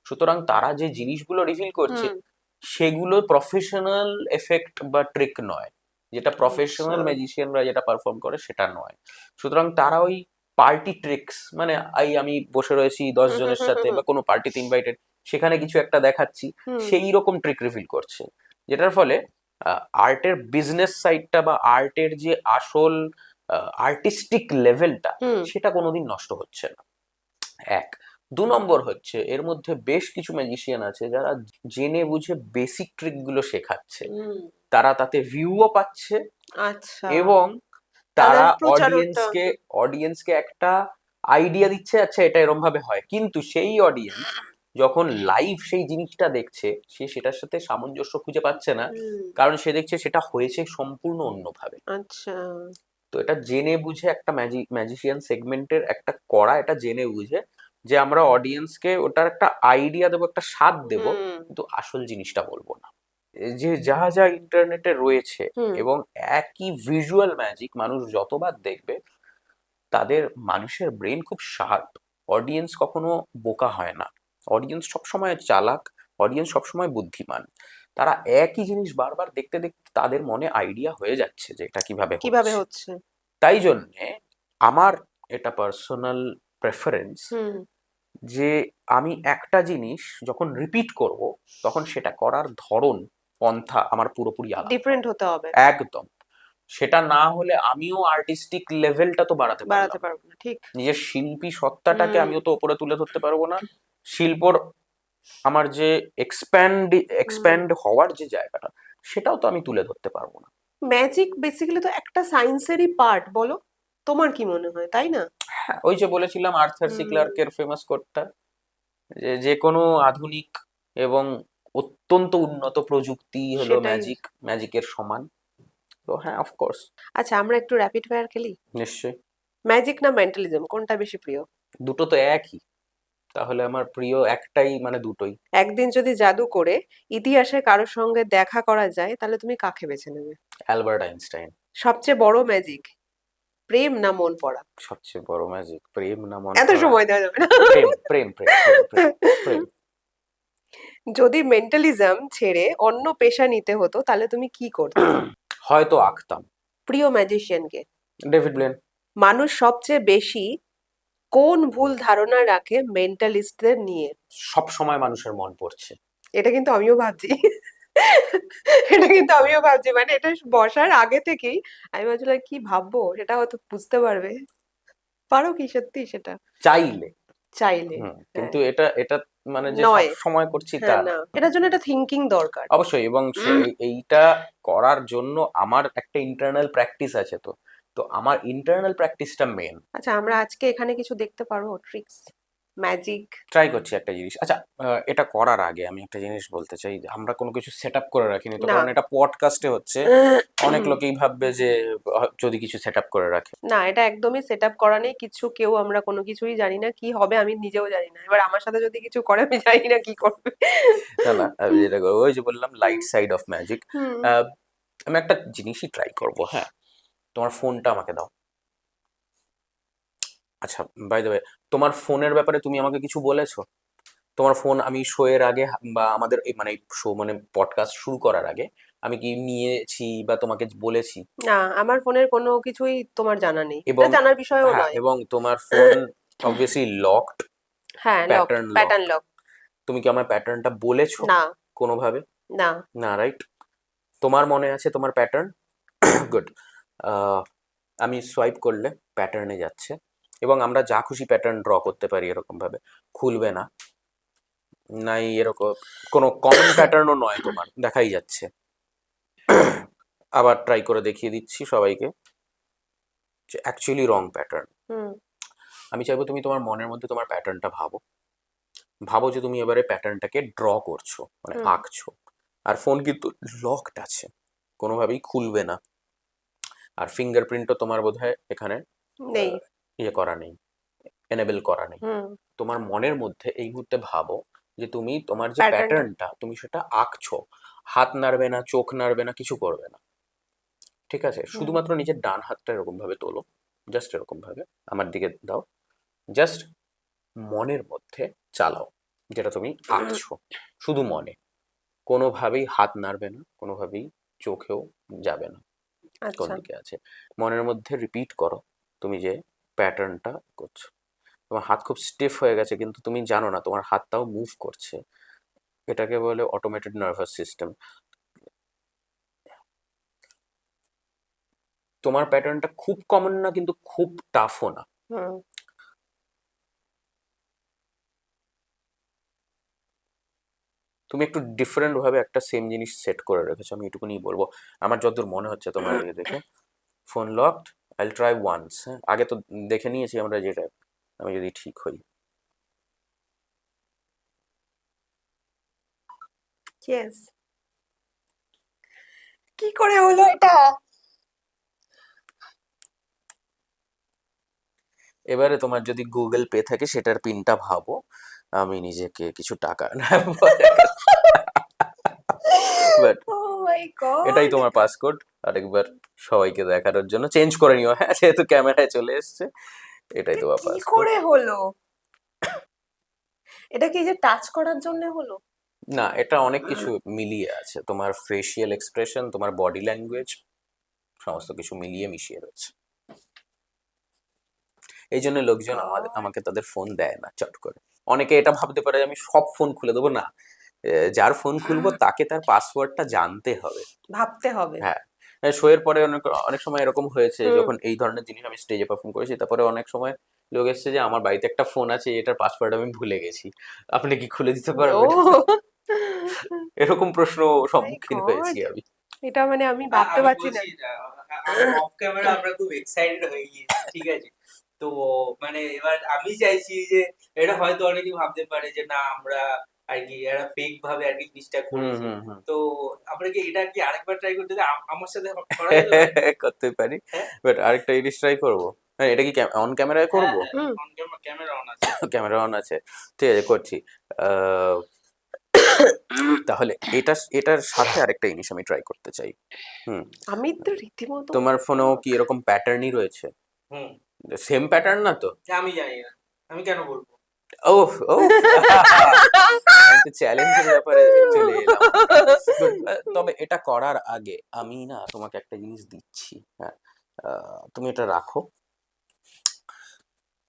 সুতরাং তারা যে জিনিসগুলো রিভিল করছে হুম। সেগুলো প্রফেশনাল এফেক্ট বা ট্রিক নয়, যেটা আচ্ছা। প্রফেশনাল ম্যাজিশিয়ানরা যেটা পারফর্ম করে সেটা নয়। সুতরাং তারা ওই পার্টি ট্রিক্স, মানে আমি বসে রয়েছি দশ হুম হুম জনের হুম সাথে হুম বা কোনো পার্টিতে ইনভাইটেড, সেখানে কিছু একটা দেখাচ্ছি, হুম সেই রকম ট্রিক রিভিল করছে, যেটার ফলে আর্টের বিজনেস সাইডটা বা আর্টের যে আসল আর্টিস্টিক লেভেলটা, হুম সেটা কোনোদিন নষ্ট হচ্ছে না। এক, দু নম্বর হচ্ছে এর মধ্যে বেশ কিছু ম্যাজিশিয়ান আছে যারা জেনে বুঝে বেসিক ট্রিক গুলো শেখাচ্ছে, হুম। তারা তাতে ভিউও পাচ্ছে, আচ্ছা। এবং তাদের তারা প্রচারটা। অডিয়েন্সকে একটা আইডিয়া দিচ্ছে, আচ্ছা এটা এরম ভাবে হয়, কিন্তু সেই অডিয়েন্স যখন লাইভ সেই জিনিসটা দেখছে সে সেটার সাথে সামঞ্জস্য খুঁজে পাচ্ছে না, হুম। কারণ সে দেখছে সেটা হয়েছে সম্পূর্ণ অন্যভাবে। আচ্ছা। তো এটা জেনে বুঝে একটা ম্যাজিশিয়ান সেগমেন্টের একটা করা, এটা জেনে বুঝে যে আমরা অডিয়েন্সকে ওটার একটা আইডিয়া দেবো, একটা স্বাদ দেবো, হুম। কিন্তু আসল জিনিসটা বলবো না। যে যা যা ইন্টারনেটে রয়েছে হুম এবং একই ভিজুয়াল ম্যাজিক মানুষ যতবার দেখবে, মানুষের ব্রেন খুব শার্প। অডিয়েন্স কখনো বোকা হয় না, অডিয়েন্স সবসময় চালাক, অডিয়েন্স সবসময় বুদ্ধিমান। তারা একই জিনিস বারবার দেখতে দেখতে তাদের মনে আইডিয়া হয়ে যাচ্ছে যে এটা কিভাবে কিভাবে হচ্ছে। হচ্ছে। তাই জন্যে আমার এটা পার্সোনাল প্রেফারেন্স হুম যে আমি একটা জিনিস যখন রিপিট করব, তখন সেটা করার ধরন, পন্থা আমার পুরোপুরি আলাদা ডিফারেন্ট হবে। হতে হবে, একদম। সেটা না হলে আমিও আর্টিস্টিক লেভেলটা তো বাড়াতে বাড়াতে পারলাম না। পারবো না, ঠিক। নিজের শিল্পী সত্তাটাকে হুম আমিও তো ওপরে তুলে ধরতে পারবো না। শিল্পর আমার যে হুম। এক্সপ্যান্ড হওয়ার যে জায়গাটা, সেটাও তো আমি তুলে ধরতে পারবো না। ম্যাজিক বেসিক্যালি তো একটা সায়েন্সেরই পার্ট, বলো? তোমার কি মনে হয়, তাই না? হ্যাঁ, ওই যে বলেছিলাম আর্থার সি হুম ক্লার্কের ফেমাস কোটটা, যে যে কোনো আধুনিক এবং অত্যন্ত উন্নত প্রযুক্তি হলো সেটাই। ম্যাজিকের সমান। তো হ্যাঁ, অফকোর্স। আচ্ছা, আমরা একটু র্যাপিড ফায়ার খেলি। নিশ্চয়ই। ম্যাজিক না মেন্টালিজম, কোনটা বেশি প্রিয়? দুটো তো একই, তাহলে আমার প্রিয় একটাই, মানে দুটোই। একদিন যদি জাদু করে ইতিহাসে কারোর সঙ্গে দেখা করা যায়, তাহলে তুমি কাকে বেছে নেবে? Albert Einstein. সবচেয়ে বড় ম্যাজিক, প্রেম না মন পড়া? সবচেয়ে বড় ম্যাজিক প্রেম না মন এত পড়া? সময় দেওয়া যাবে না। প্রেম, প্রেম, প্রেম, প্রেম, প্রেম, প্রেম। যদি মেন্টালিজম ছেড়ে অন্য পেশা নিতে হতো, তাহলে তুমি কি করতে? হয়তো আঁকতাম। প্রিয় ম্যাজিশিয়ানকে? David blende. মানুষ সবচেয়ে বেশি কোন ভুল ধারণা রাখে মেন্টালিস্টদের নিয়ে? সব সময় মানুষের মন পড়ছে। এটা কিন্তু আমিও ভাবছি। এটা কিন্তু আমিও ভাবছি, মানে এটা বসার আগে থেকেই আমি ভাবছিলাম কি ভাববো, সেটা হয়তো বুঝতে পারবে। পারো কি সত্যি সেটা? চাইলে। চাইলে। হ্যাঁ। কিন্তু এটা এটা মানে যে সব নয়। সময় করছি তা হ্যাঁ, না। না, এটার জন্য একটা থিঙ্কিং দরকার। অবশ্যই, এবং এইটা করার জন্য আমার একটা ইন্টারনাল প্র্যাকটিস আছে। তো তো আমার ইন্টারনাল প্র্যাকটিসটা মেন। আচ্ছা, আমরা আজকে এখানে কিছু দেখতে পারবো ট্রিক্স, ম্যাজিক? ট্রাই করছি একটা জিনিস। আচ্ছা, এটা করার আগে আমি একটা জিনিস বলতে চাই, যে আমরা কোনো কিছু সেট আপ করে রাখিনি তো, না। কারণ এটা পডকাস্টে হচ্ছে। অনেক লোকেই ভাববে যে যদি কিছু সেট আপ করে রাখে। না, এটা একদমই সেট আপ করা নেই কিছু, কেউ আমরা কোনো কিছুই জানি না কি হবে, আমি নিজেও জানি না। এবার আমার সাথে যদি কিছু করে, আমি জানি না কি করবে। না না, আমি যেটা করবো, ওই যে বললাম light hmm side of magic. Hmm. আমি একটা জিনিসই ট্রাই করবো। হ্যাঁ, তোমার ফোনটা আমাকে দাও। আচ্ছা, বাই দ্য ওয়ে, তোমার ফোনের ব্যাপারে তুমি আমাকে কিছু বলেছো? তোমার ফোন আমি শো এর আগে বা আমাদের এই মানে শো মানে পডকাস্ট শুরু করার আগে আমি কি নিয়েছি বা তোমাকে বলেছি? না, আমার ফোনের কোনো কিছুই তোমার জানা নেই, এটা এবং জানার বিষয়ও হ্যাঁ, নয়। এবং তোমার ফোন অবভিয়াসলি লকড, হ্যাঁ, lock, pattern lock. Pattern lock. তুমি কি আমার প্যাটার্নটা বলেছো না। কোনোভাবে? না। না, রাইট। তোমার মনে আছে তোমার প্যাটার্ন? গুড। আমি সোয়াইপ করলে প্যাটার্নে যাচ্ছে, এবং আমরা যা খুশি প্যাটার্ন ড্র করতে পারি এরকম ভাবে। খুলবে না, নাই এরকম কোনো কমন প্যাটার্নও নয়, তোমার দেখাই যাচ্ছে। আবার ট্রাই করে দেখিয়ে দিচ্ছি সবাইকে যে অ্যাকচুয়ালি রং প্যাটার্ন। হুম আমি চাইবো তুমি তোমার মনের মধ্যে তোমার প্যাটার্নটা ভাবো। ভাবো যে তুমি এবারে প্যাটার্নটাকে ড্র করছো, মানে হুম। আঁকছো। আর ফোন কিন্তু লকড আছে, কোনোভাবেই খুলবে না। আর ফিঙ্গারপ্রিন্টও তোমার বোধহয় এখানে নেই। ইয়ে করা নেই, এনেবল করা নেই। হুম। তোমার মনের মধ্যে এই মুহূর্তে ভাবো যে তুমি তোমার যে প্যাটার্নটা। প্যাটার্নটা তুমি সেটা আঁকছো। হাত নাড়বে না, চোখ নাড়বে না, কিছু করবে না। ঠিক আছে? হুম শুধুমাত্র নিজের ডান হাতটা এরকম ভাবে তোলো, জাস্ট এরকম ভাবে আমার দিকে দাও। জাস্ট মনের মধ্যে চালাও যেটা তুমি আঁকছো, শুধু মনে। কোনোভাবেই হাত নাড়বে না, কোনোভাবেই চোখেও যাবে না কোন আচ্ছা। দিকে আছে। মনের মধ্যে রিপিট করো তুমি যে প্যাটার্নটা করছো। তোমার হাত খুব স্টিফ হয়ে গেছে, কিন্তু তুমি জানো না তোমার হাতটাও মুভ করছে। এটাকে বলে অটোমেটেড নার্ভাস সিস্টেম। তোমার প্যাটার্নটা খুব কমন না, কিন্তু খুব টাফও না। হুম। তুমি একটু ডিফারেন্ট ভাবে একটা সেম জিনিস সেট করে রেখেছো, আমি এটুকুনি বলবো। আমার যতদূর মনে হচ্ছে তোমার ইয়ে দেখে। Phone locked, I try once. হ্যাঁ, আগে তো দেখে নিয়েছি আমরা যেটা, আমি যদি ঠিক হই। ইয়েস। কি করে হলো এটা? এবারে তোমার যদি গুগল পে থাকে সেটার পিনটা ভাবো, আমি নিজেকে কিছু টাকা বাট ও মাই গড, এটাই তোমার পাসকোড। আরেকবার সবাইকে দেখানোর জন্য চেঞ্জ করে নিও, হ্যাঁ, যেহেতু ক্যামেরায় চলে এসছে। এটাই তোমার কি পাসকোড। করে হলো? এটা কি যে টাচ করার জন্য হলো? না, এটা অনেক কিছু মিলিয়ে আছে, তোমার ফেসিয়াল এক্সপ্রেশন, তোমার বডি ল্যাঙ্গুয়েজ, সমস্ত কিছু মিলিয়ে মিশিয়ে রয়েছে। এই জন্য লোকজন আমাকে তাদের ফোন দেয় না চট করে। অনেকে এটা ভাবতে পারে আমি সব ফোন খুলে দেবো, না। যার ফোন খুলবো তাকে তার পাসওয়ার্ডটা জানতে হবে। ভাবতে হবে। হ্যাঁ, শো এর পরে অনেক অনেক সময় এরকম হয়েছে, হুম। যখন এই ধরনের জিনিস আমি স্টেজে পারফর্ম করেছি, তারপরে অনেক সময় লোক এসেছে যে আমার বাড়িতে একটা ফোন আছে, এটার পাসওয়ার্ড আমি ভুলে গেছি, আপনি কি খুলে দিতে ও পারবেন? এরকম প্রশ্ন মাই সম্মুখীন হয়েছি গড, আমি। এটা মানে আমি ভাবতে আমি পারছি না। বলছি অফ ক্যামেরা আমরা খুব এক্সাইটেড হয়ে গিয়েছি, ঠিক আছে? তো মানে এবার আমি চাইছি যে এটা হয়তো অনেকেই ভাবতে পারে যে না আমরা আর কি একটা ফেক ভাবে আর কি জিনিসটা হুম করেছি। হুম হুম। তো আমরা কি এটা কি আরেকবার ট্রাই করতে চাই? আমার সাথে করা যেতে পারে? করতে পারি, হ্যাঁ বাট আরেকটা জিনিস ট্রাই করবো। হ্যাঁ, এটা কি অন ক্যামেরায় হ্যাঁ করবো? হ্যাঁ, হুম। অন ক্যামেরা অন আছে। ক্যামেরা অন আছে, ঠিক আছে, করছি। আহ, তাহলে এটার সাথে আরেকটা জিনিস আমি ট্রাই করতে চাই। হুম। আমি তো রীতিমতো তোমার ফোনেও কি এরকম প্যাটার্নই রয়েছে? হুম, সেম প্যাটার্ন না তো? আমি জানি না, আমি কেন বলবো? ও ও আমি তো চ্যালেঞ্জের ব্যাপারে চলে এলাম। Good. তবে এটা করার আগে আমি না তোমাকে একটা জিনিস দিচ্ছি, হ্যাঁ। তুমি এটা রাখো,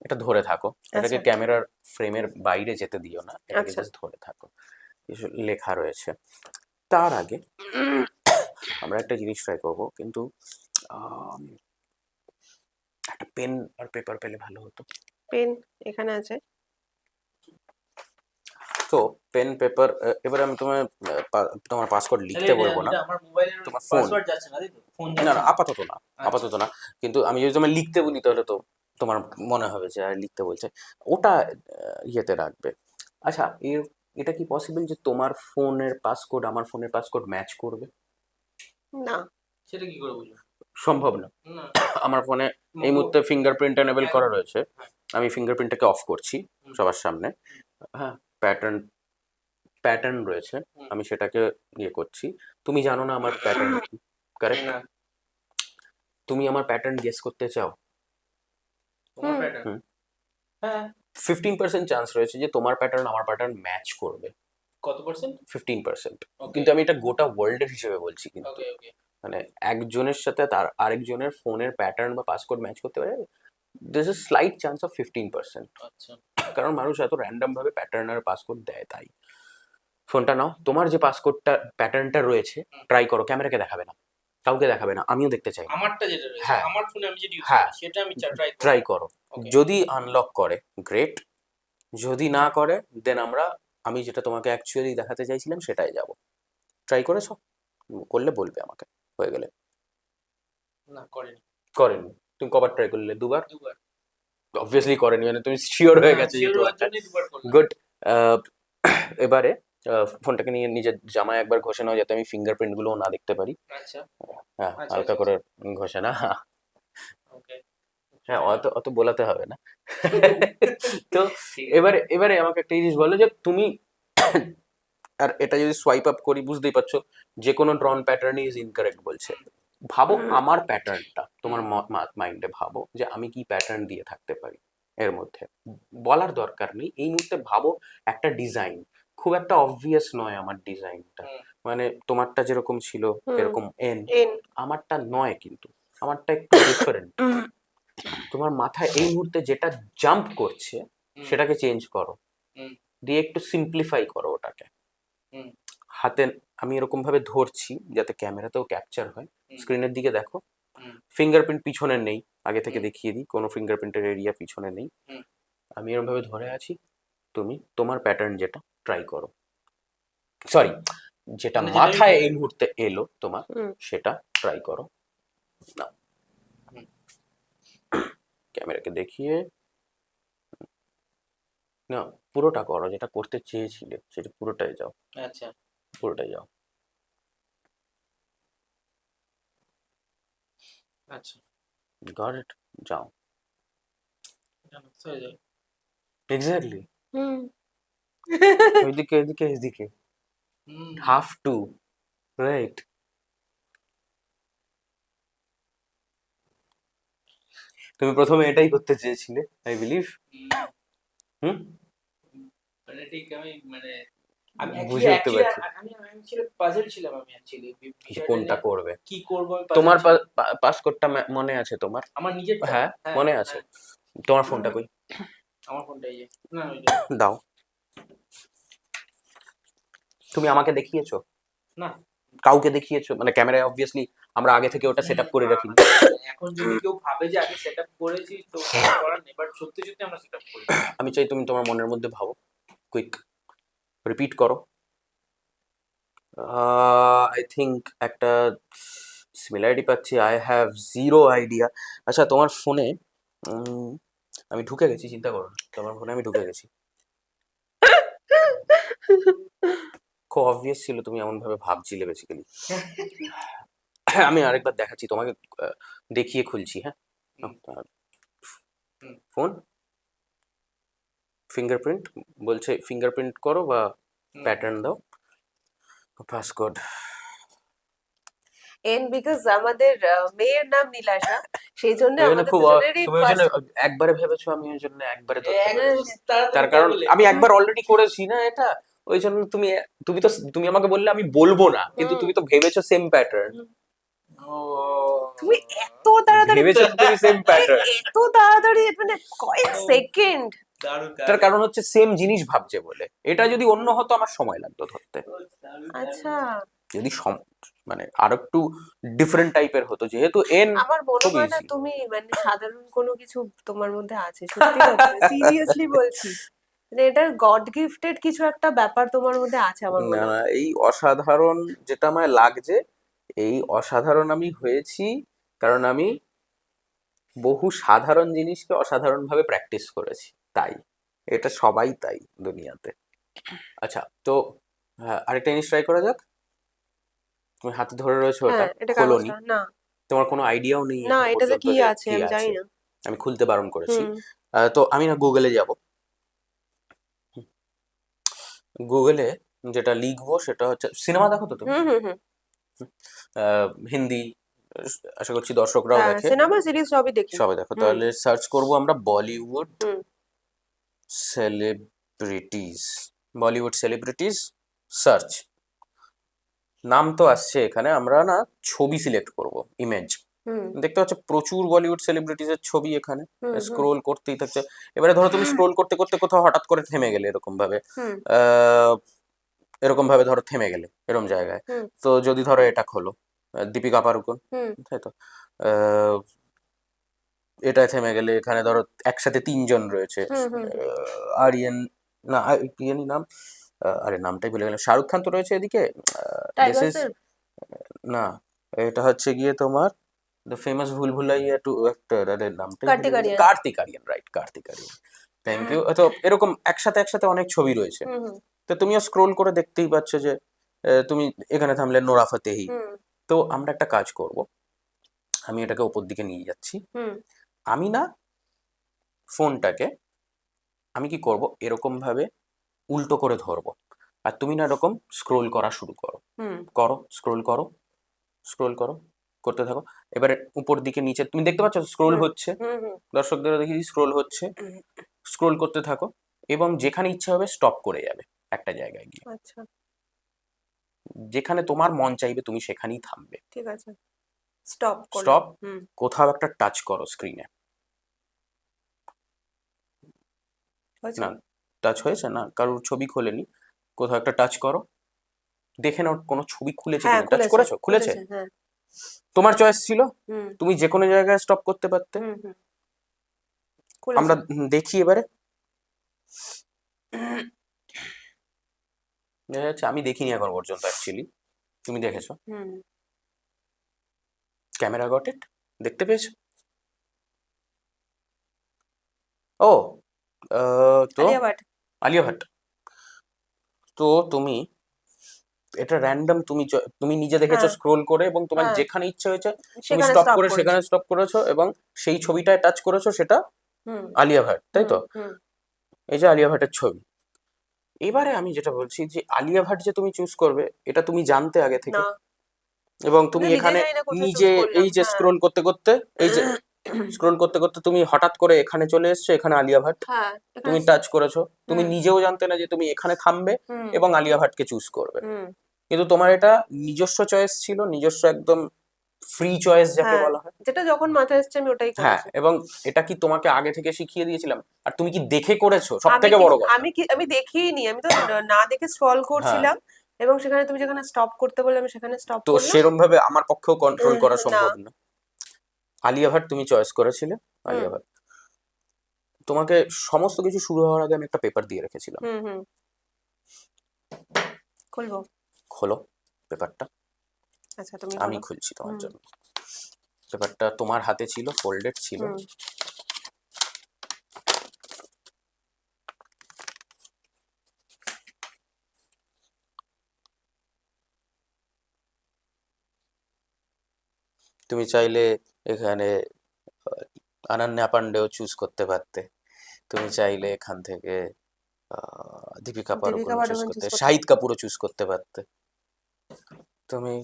এটা ধরে থাকো, এটাকে আচ্ছা ক্যামেরার ফ্রেমের বাইরে যেতে দিও না, এটাকে আচ্ছা। জাস্ট ধরে থাকো। কিছু লেখা রয়েছে। তার আগে আমরা একটা জিনিস ট্রাই করবো, কিন্তু আম, একটা পেন আর পেপার পেলে ভালো হতো। পেন এখানে আছে। তো পেন পেপার, এবারে আমি তোমার পাসকোড তাহলে লিখতে বলবো না, এটা আমার মোবাইলের তোমার ফোন। পাসওয়ার্ড যাচ্ছে না, তাই তো? ফোন না যাচ্ছে না, না? আপাতত না, আচ্ছা আপাতত না। কিন্তু আমি যদি তোমায় লিখতে বলি তাহলে তো তোমার মনে হবে যে আর লিখতে বলছে। ওটা ইয়েতে রাখবে। আচ্ছা, এটা কি পসিবল যে তোমার ফোনের পাসকোড আমার ফোনের পাসকোড ম্যাচ করবে? না। সেটা কি করে বুঝবো? সম্ভব না। না। আমার ফোনে এই মুহূর্তে ফিঙ্গারপ্রিন্ট এনেবল করা রয়েছে, আমি ফিঙ্গারপ্রিন্টটাকে অফ করছি সবার সামনে। হ্যাঁ, প্যাটার্ন প্যাটার্ন রয়েছে, আমি সেটাকে ইয়ে করছি। তুমি জানো না আমার প্যাটার্ন কি, কারেক্ট? না, তুমি আমার প্যাটার্ন গেস করতে চাও? তোমার হুম। প্যাটার্ন। হুম। হ্যাঁ। 15% চান্স রয়েছে যে তোমার প্যাটার্ন আমার প্যাটার্ন ম্যাচ করবে। কত পার্সেন্ট? 15%। ওকে কিন্তু আমি এটা গোটা ওয়ার্ল্ডের হিসেবে বলছি, কিন্তু ওকে ওকে। মানে একজনের সাথে তার আরেকজনের ফোনের প্যাটার্ন বা পাসকোড ম্যাচ করতে পারে, this is slight chance of 15%। আচ্ছা কারণ মানুষ এত র্যান্ডম ভাবে প্যাটার্ন আর পাসকোড দেয়, তাই। ফোনটা নাও, তোমার যে পাসকোডটা প্যাটার্নটা রয়েছে ট্রাই করো, ক্যামেরাকে দেখাবে না, কাউকে দেখাবে না, আমিও দেখতে চাই না। আমারটা যেটা রয়েছে হ্যাঁ আমার ফোনে আমি যেটা ইউজ হ্যাঁ, করি সেটা আমি ট্রাই করব। ট্রাই করো। ওকে। যদি আনলক করে গ্রেট, যদি না করে দেন আমি যেটা তোমাকে অ্যাকচুয়ালি দেখাতে চাইছিলাম সেটাই যাব। ট্রাই করেছো? করলে বলবে আমাকে, হয়ে গেলে। না করিনি। করেনি? তুমি কবার ট্রাই করলে? দুবার? দুবার। অবভিয়াসলি করেনি, মানে তুমি শিওর হয়ে গেছে যে শিওর হওয়ার দুবারটা। জন্যই দুবার করলাম। গুড। এবারে ফোনটাকে নিয়ে নিজের জামায় একবার ঘষে নাও, যাতে আমি ফিঙ্গারপ্রিন্ট গুলো না দেখতে পারি। আচ্ছা হ্যাঁ, আচ্ছা হালকা আচ্ছা করে ঘষে না। ওকে। হ্যাঁ, অত অত বোলাতে হবে না। তো ঠিক আছে। এবারে এবারে আমাকে একটা জিনিস বলো যে তুমি, আর এটা যদি সোয়াইপ আপ করি বুঝতেই পারছো যে কোনো ড্রন প্যাটার্ন ইজ ইনকারেক্ট বলছে। ভাবো আমার প্যাটার্নটা, তোমার মাইন্ডে ভাবো যে আমি কি প্যাটার্ন দিয়ে থাকতে পারি এর মধ্যে। বলার দরকার নেই, এই মুহূর্তে ভাবো একটা ডিজাইন, খুব একটা অবভিয়াস নয় আমার ডিজাইনটা, হুম। মানে তোমারটা যেরকম ছিল হুম। এরকম এন, এন। আমারটা নয়, কিন্তু আমারটা একটু ডিফারেন্ট। তোমার মাথায় এই মুহূর্তে যেটা জাম্প করছে হুম। সেটাকে চেঞ্জ করো, হুম। দিয়ে একটু সিম্পলিফাই করো ওটাকে। হুম। হাতে আমি এরকম ভাবে ধরছি যাতে ক্যামেরাতেও ক্যাপচার হয়, হুম। স্ক্রিনের দিকে দেখো। হুম। ফিঙ্গারপ্রিন্ট পিছনে নেই, আগে থেকে হুম। দেখিয়ে দিই, কোনো ফিঙ্গারপ্রিন্টের এরিয়া পিছনে নেই। হুম। আমি এরকম ভাবে ধরে আছি, তুমি তোমার প্যাটার্ন যেটা ট্রাই করো, সরি, যেটা মানে যেটা আমি মাথায় এই মুহূর্তে এলো তোমার হুম। সেটা ট্রাই করো। না, হুম। ক্যামেরাকে দেখিয়ে না, পুরোটা করো, যেটা করতে চেয়েছিলে সেটা পুরোটাই যাও, আচ্ছা পুরোটাই যাও। আচ্ছা। গট ইট, যাও। জানো, হয়ে যায়। এক্স্যাক্টলি, হুম। ওইদিকে এদিকে এদিকে, হুম। Have to, right. তুমি প্রথমে এটাই করতে চেয়েছিলে, আই বিলিভ। হুম, মানে ঠিক মানে আমি বুঝে উঠতে অ্যাকচুয়ালি পারছি আমি অ্যাকচুয়ালি পাজল ছিলাম আমি অ্যাকচুয়ালি যে বিষয়টা কোনটা নিয়ে করবে। কি করব আমি তোমার পাজল ছিলাম। পাসকোডটা মনে আছে তোমার? আমার নিজেরটা হ্যাঁ, হ্যাঁ মনে আছে। হ্যাঁ তোমার ফোনটা কই? আমার ফোনটা এই যে না ওই যে দাও। তুমি আমাকে দেখিয়েছো? না কাউকে দেখিয়েছো? মানে ক্যামেরায় অবভিয়াসলি আমরা আগে থেকে ওটা সেট আপ করে না, রাখি। না, এখন যদি কেউ ভাবে যে আগে সেটআপ করেছি তো কিছু করার নেই, বাট সত্যি সত্যি আমরা সেটআপ করেছি। আমি চাই তুমি তোমার মনের মধ্যে ভাবো, কুইক রিপিট করো। আই থিঙ্ক একটা সিমিলারিটি পাচ্ছি। I have zero idea. আচ্ছা, তোমার ফোনে আমি ঢুকে গেছি, চিন্তা করো না। তোমার ফোনে আমি ঢুকে গেছি। খুব অবভিয়াস ছিল তুমি এমন ভাবে ভাবছিলে বেসিক্যালি। আমি আরেকবার দেখাচ্ছি তোমাকে, দেখিয়ে খুলছি। হ্যাঁ, ফোন ফিঙ্গারপ্রিন্ট বলছে, ফিঙ্গারপ্রিন্ট করো বা প্যাটার্ন দাও, পাসকোড। এন বিকজ আমাদের মেয়ের নাম নীলাশা, সেই জন্য ওই জন্য আমাদের খুব দুজনেরই তুমি ওই জন্য একবারে ভেবেছো, আমি ওই জন্য একবারে ধরতে এক পেরেছি। তাড়াতাড়ি তার কারণ বলে। আমি একবার অলরেডি করেছি না এটা, ওই জন্য তুমি তুমি তো তুমি আমাকে বললে আমি বলবো না, কিন্তু তুমি তো ভেবেছো সেম প্যাটার্ন। ও তুমি এত তাড়াতাড়ি ভেবেছো তো তুমি সেম প্যাটার্ন। এত তাড়াতাড়ি মানে কয়েক সেকেন্ড। দারুণ তার দারুণ কারণ হচ্ছে সেম জিনিস ভাবছে বলে। এটা যদি অন্য হতো আমার সময় লাগতো ধরতে। আচ্ছা, যদি মানে আরো একটু ডিফারেন্ট টাইপের হতো, যেহেতু এন আমার মনে খুব হয় না ইজি। তুমি মানে সাধারণ কোনো কিছু তোমার মধ্যে আছে, সত্যি কথা সিরিয়াসলি বলছি, মানে এটা গড গিফটেড কিছু একটা ব্যাপার তোমার মধ্যে আছে আমার না মনে না, হয়। এই অসাধারণ যেটা আমায় লাগছে, এই অসাধারণ আমি হয়েছি কারণ আমি বহু সাধারণ জিনিসকে অসাধারণ ভাবে প্র্যাকটিস করেছি, তাই। এটা সবাই তাই দুনিয়াতে। আচ্ছা, তো হ্যাঁ, আরেকটা জিনিস ট্রাই করা যাক। তুমি হাতে ধরে রয়েছো, ওটা হ্যাঁ, এটা খোলোনি, কাগজটা না, তোমার কোনো আইডিয়াও নেই না এখন এটাতে পর্যন্ত কি যে আছে কি আমি জানি আছে। না। আমি খুলতে বারণ করেছি। হুম তো আমি না গুগলে যাব। গুগলে যেটা লিখবো সেটা হচ্ছে, সিনেমা দেখো তো তুমি? হুম হুম হুম হিন্দি, আশা করছি দর্শকরাও হ্যাঁ, দেখে। সিনেমা সিরিজ সবই দেখি। সবাই দেখো, হুম তাহলে সার্চ করব আমরা বলিউড হুম সেলিব্রিটিজ। Bollywood celebrities search. নাম তো আসছে এখানে, আমরা না ছবি সিলেক্ট করব, ইমেজ। হুম দেখতে পাচ্ছ প্রচুর বলিউড সেলিব্রিটিজের ছবি এখানে। হুম হুম স্ক্রোল করতেই থাকছে। এবারে ধরো তুমি স্ক্রোল করতে করতে কোথাও হঠাৎ করে থেমে গেলে এরকম ভাবে, হুম আহ, এরকম ভাবে ধরো থেমে গেলে এরকম জায়গায়। হুম তো যদি ধরো এটা খোলো, দীপিকা পাড়ুকোন, হুম তাই তো, আহ, এটায় থেমে গেলে এখানে ধরো একসাথে তিনজন রয়েছে। হুম হুম আরিয়ান, না কি জানি নাম, আরে নামটাই ভুলে গেলাম। শাহরুখ খান তো রয়েছে এদিকে। This tiger is, Shroff. না, এটা হচ্ছে গিয়ে তোমার দ্য ফেমাস ভুল ভুলাইয়া টু অ্যাক্টর, আরে নামটাই ভুলে কার্তিক গেলাম। Aaryan. Kartik Aaryan, right, Kartik Aaryan. Thank you. তো এরকম একসাথে একসাথে অনেক ছবি রয়েছে। হুম হুম তো তুমিও স্ক্রোল করে দেখতেই পাচ্ছ যে তুমি এখানে থামলে নোরা ফাতেহি। হুম তো আমরা একটা কাজ করব, আমি এটাকে ওপর দিকে নিয়ে যাচ্ছি। হুম আমি না ফোনটাকে, আমি কি করব, এরকম ভাবে উল্টো করে ধরবো, আর তুমি না এরকম স্ক্রোল করা শুরু করো। হুম করো, স্ক্রোল করো, স্ক্রোল করো, করতে থাকো। এবারে উপর দিকে নিচে তুমি দেখতে পাচ্ছ স্ক্রোল হুম হচ্ছে। হুম হুম দর্শকদেরও দেখি স্ক্রোল হচ্ছে। হুম। স্ক্রোল করতে থাকো এবং যেখানে ইচ্ছা হবে স্টপ করে যাবে একটা জায়গায় গিয়ে। আচ্ছা, যেখানে তোমার মন চাইবে তুমি সেখানেই থামবে। ঠিক আছে, স্টপ করলাম। স্টপ। হুম কোথাও একটা টাচ করো স্ক্রিনে। হয়েছে। না, টাচ হয়েছে না, কারোর ছবি খোলেনি। কোথাও একটা টাচ করো, দেখে নাও কোনো ছবি খুলেছে হ্যাঁ কিনা। টাচ খুলেছে, করেছো? খুলেছে। হ্যাঁ। তোমার চয়েস ছিল, হুম তুমি যে কোনো জায়গায় স্টপ করতে পারতে। হুম হুম আমরা খুলেছে। দেখি এবারে। দেখা যাচ্ছে আমি দেখিনি এখন পর্যন্ত অ্যাকচুয়ালি, তুমি দেখেছো। হুম ক্যামেরা গট ইট, দেখতে পেয়েছো? ও, তো আলিয়া ভাট। আলিয়া ভাট। তো তুমি এটা র্যান্ডম, তুমি নিজে দেখেছো হ্যাঁ স্ক্রোল করে, এবং তোমার হ্যাঁ, যেখানে ইচ্ছে হয়েছে তুমি সেখানে স্টপ স্টপ করে করেছি। সেখানে স্টপ করেছো, এবং সেই ছবিটায় টাচ করেছো, সেটা হুম আলিয়া ভাট, তাই হুম তো? হুম এই যে আলিয়া ভাটের ছবি। এবারে আমি যেটা বলছি যে আলিয়া ভাট যে তুমি চুজ করবে এটা তুমি জানতে আগে থেকে, না, এবং আমি তুমি তো নিজেই এখানে জানি না কোথায় চুজ নিজে করলাম। এই যে হ্যাঁ স্ক্রোল করতে করতে এই যে স্ক্রোল করতে করতে তুমি হঠাৎ করে এখানে চলে এসছো, এখানে আলিয়া ভাট, হ্যাঁ তুমি এখানে টাচ করেছো, তুমি হুম নিজেও জানতে না যে তুমি এখানে থামবে হুম এবং আলিয়া ভাটকে চুজ করবে, হুম কিন্তু তোমার এটা নিজস্ব চয়েস ছিল, নিজস্ব একদম ফ্রি চয়েস যাকে হ্যাঁ, বলা হয়। যেটা যখন মাথায় এসছে আমি ওটাই হ্যাঁ, করেছি। এবং এটা কি তোমাকে আগে থেকে শিখিয়ে দিয়েছিলাম? আর তুমি কি দেখে করেছো, সব আমি থেকে কি বড় কথা। আমি দেখিনি, আমি তো না দেখে স্ক্রল হ্যাঁ, করছিলাম, এবং সেখানে তুমি যেখানে স্টপ করতে বললে আমি সেখানে স্টপ তো করলাম। সেরম ভাবে আমার পক্ষেও কন্ট্রোল করা না। সম্ভব না। আলিয়া ভাট তুমি চয়েস করেছিলে, হুম আলিয়া ভাট। তোমাকে সমস্ত কিছু শুরু হওয়ার আগে আমি একটা পেপার দিয়ে রেখেছিলাম, হুম হুম খুলবো? খোলো পেপারটা। আচ্ছা তুমি আমি বলো। খুলছি তোমার হুম জন্য। পেপারটা তোমার হাতে ছিল, ফোল্ডেড ছিল। হুম তুমি চাইলে এখানে অনন্যা পান্ডেও চুজ করতে পারতে, তুমি চাইলে এখান থেকে দীপিকা দীপিকা পাড়ুকোনও চুজ পাডুকোন চুজ করতে, করতে শাহিদ পারো। কাপুরও চুজ করতে পারতে। তুমি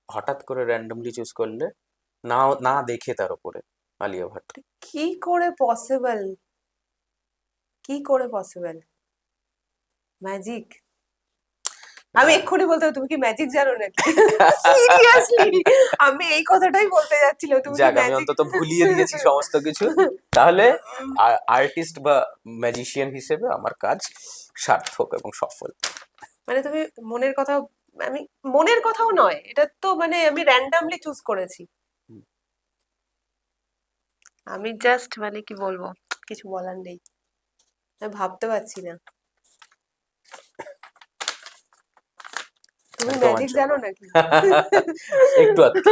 হঠাৎ করে র্যান্ডমলি চুজ করলে, না না দেখে তার উপরে, আলিয়া ভাট। কি করে পসিবল? কি করে পসিবল? ম্যাজিক? আমি এক্ষুনি বলতে হবে, তুমি কি ম্যাজিক জানো নাকি? সিরিয়াসলি আমি এই কথাটাই বলতে যাচ্ছিলাম, তুমি কি যাক, আমি ম্যাজিক? অন্তত ভুলিয়ে দিয়েছি সমস্ত কিছু। তাহলে আর্টিস্ট বা ম্যাজিশিয়ান হিসেবে আমার কাজ সার্থক এবং সফল। মানে তুমি মনের কথা, আমি মনের কথাও নয়, এটা তো মানে আমি র্যান্ডামলি চুজ করেছি। আমি জাস্ট মানে কি বলবো, কিছু বলার নেই, আমি ভাবতে পারছি না। তুমি এটা তোমার ম্যাজিক জন্য। জানো নাকি? একটু আধটু।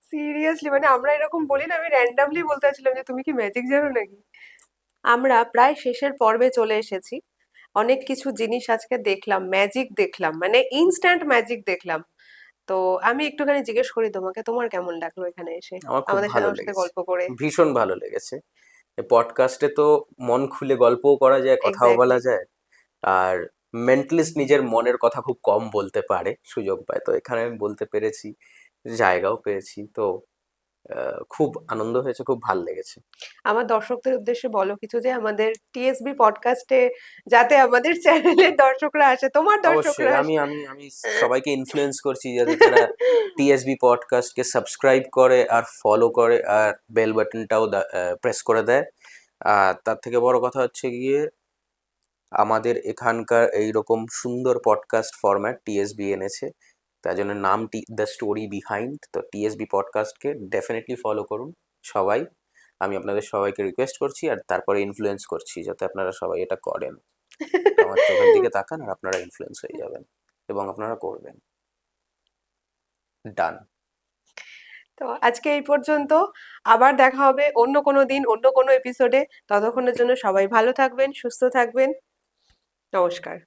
সিরিয়াসলি মানে আমরা এরকম বলি না, আমি র্যান্ডামলি বলতে চাচ্ছিলাম যে তুমি কি ম্যাজিক জানো নাকি। আমরা প্রায় শেষের পর্বে চলে এসেছি। অনেক কিছু জিনিস আজকে দেখলাম, ম্যাজিক দেখলাম, মানে ইনস্ট্যান্ট ম্যাজিক দেখলাম। তো আমি একটুখানি জিজ্ঞেস করি তোমাকে, তোমার কেমন লাগলো এখানে এসে আমার খুব আমাদের সাথে ভালো আমার সাথে লেগেছে, গল্প করে? ভীষণ ভালো লেগেছে। পডকাস্টে তো মন খুলে গল্পও করা যায়, কথাও এক্স্যাক্টলি। বলা যায়। আর মেন্টালিস্ট নিজের মনের কথা খুব কম বলতে পারে, সুযোগ পায়, তো এখানে আমি বলতে পেরেছি, জায়গাও পেয়েছি, তো খুব আনন্দ হয়েছে, খুব ভালো লেগেছে। আমার দর্শকদের উদ্দেশ্যে বলো কিছু, যে আমাদের টিএসবি পডকাস্টে যাতে আমাদের চ্যানেলের দর্শকরা আসে, তোমার দর্শকরা অবশ্যই আমি আসে। আমি আমি সবাইকে ইনফ্লুয়েন্স করছি যাতে তারা টিএসবি পডকাস্টকে সাবস্ক্রাইব করে আর ফলো করে আর বেল বাটনটাও প্রেস করে দেয়। আর তার থেকে বড় কথা হচ্ছে গিয়ে, আমাদের এখানকার এইরকম সুন্দর পডকাস্ট ফরম্যাট টিএসবি এনেছে, তার জন্য নামটি দ্য স্টোরি বিহাইন্ড। তো টিএসবি পডকাস্টকে ডেফিনেটলি ফলো করুন সবাই। আমি আপনাদের সবাইকে রিকোয়েস্ট করছি আর তারপরে ইনফ্লুয়েন্স করছি যাতে আপনারা সবাই এটা করেন। আমার চোখের দিকে তাকান আর আপনারা ইনফ্লুয়েন্স হয়ে যাবেন এবং আপনারা করবেন। ডান। তো আজকে এই পর্যন্ত, আবার দেখা হবে অন্য কোনো দিন অন্য কোনো এপিসোডে। ততক্ষণের জন্য সবাই ভালো থাকবেন, সুস্থ থাকবেন। নমস্কার।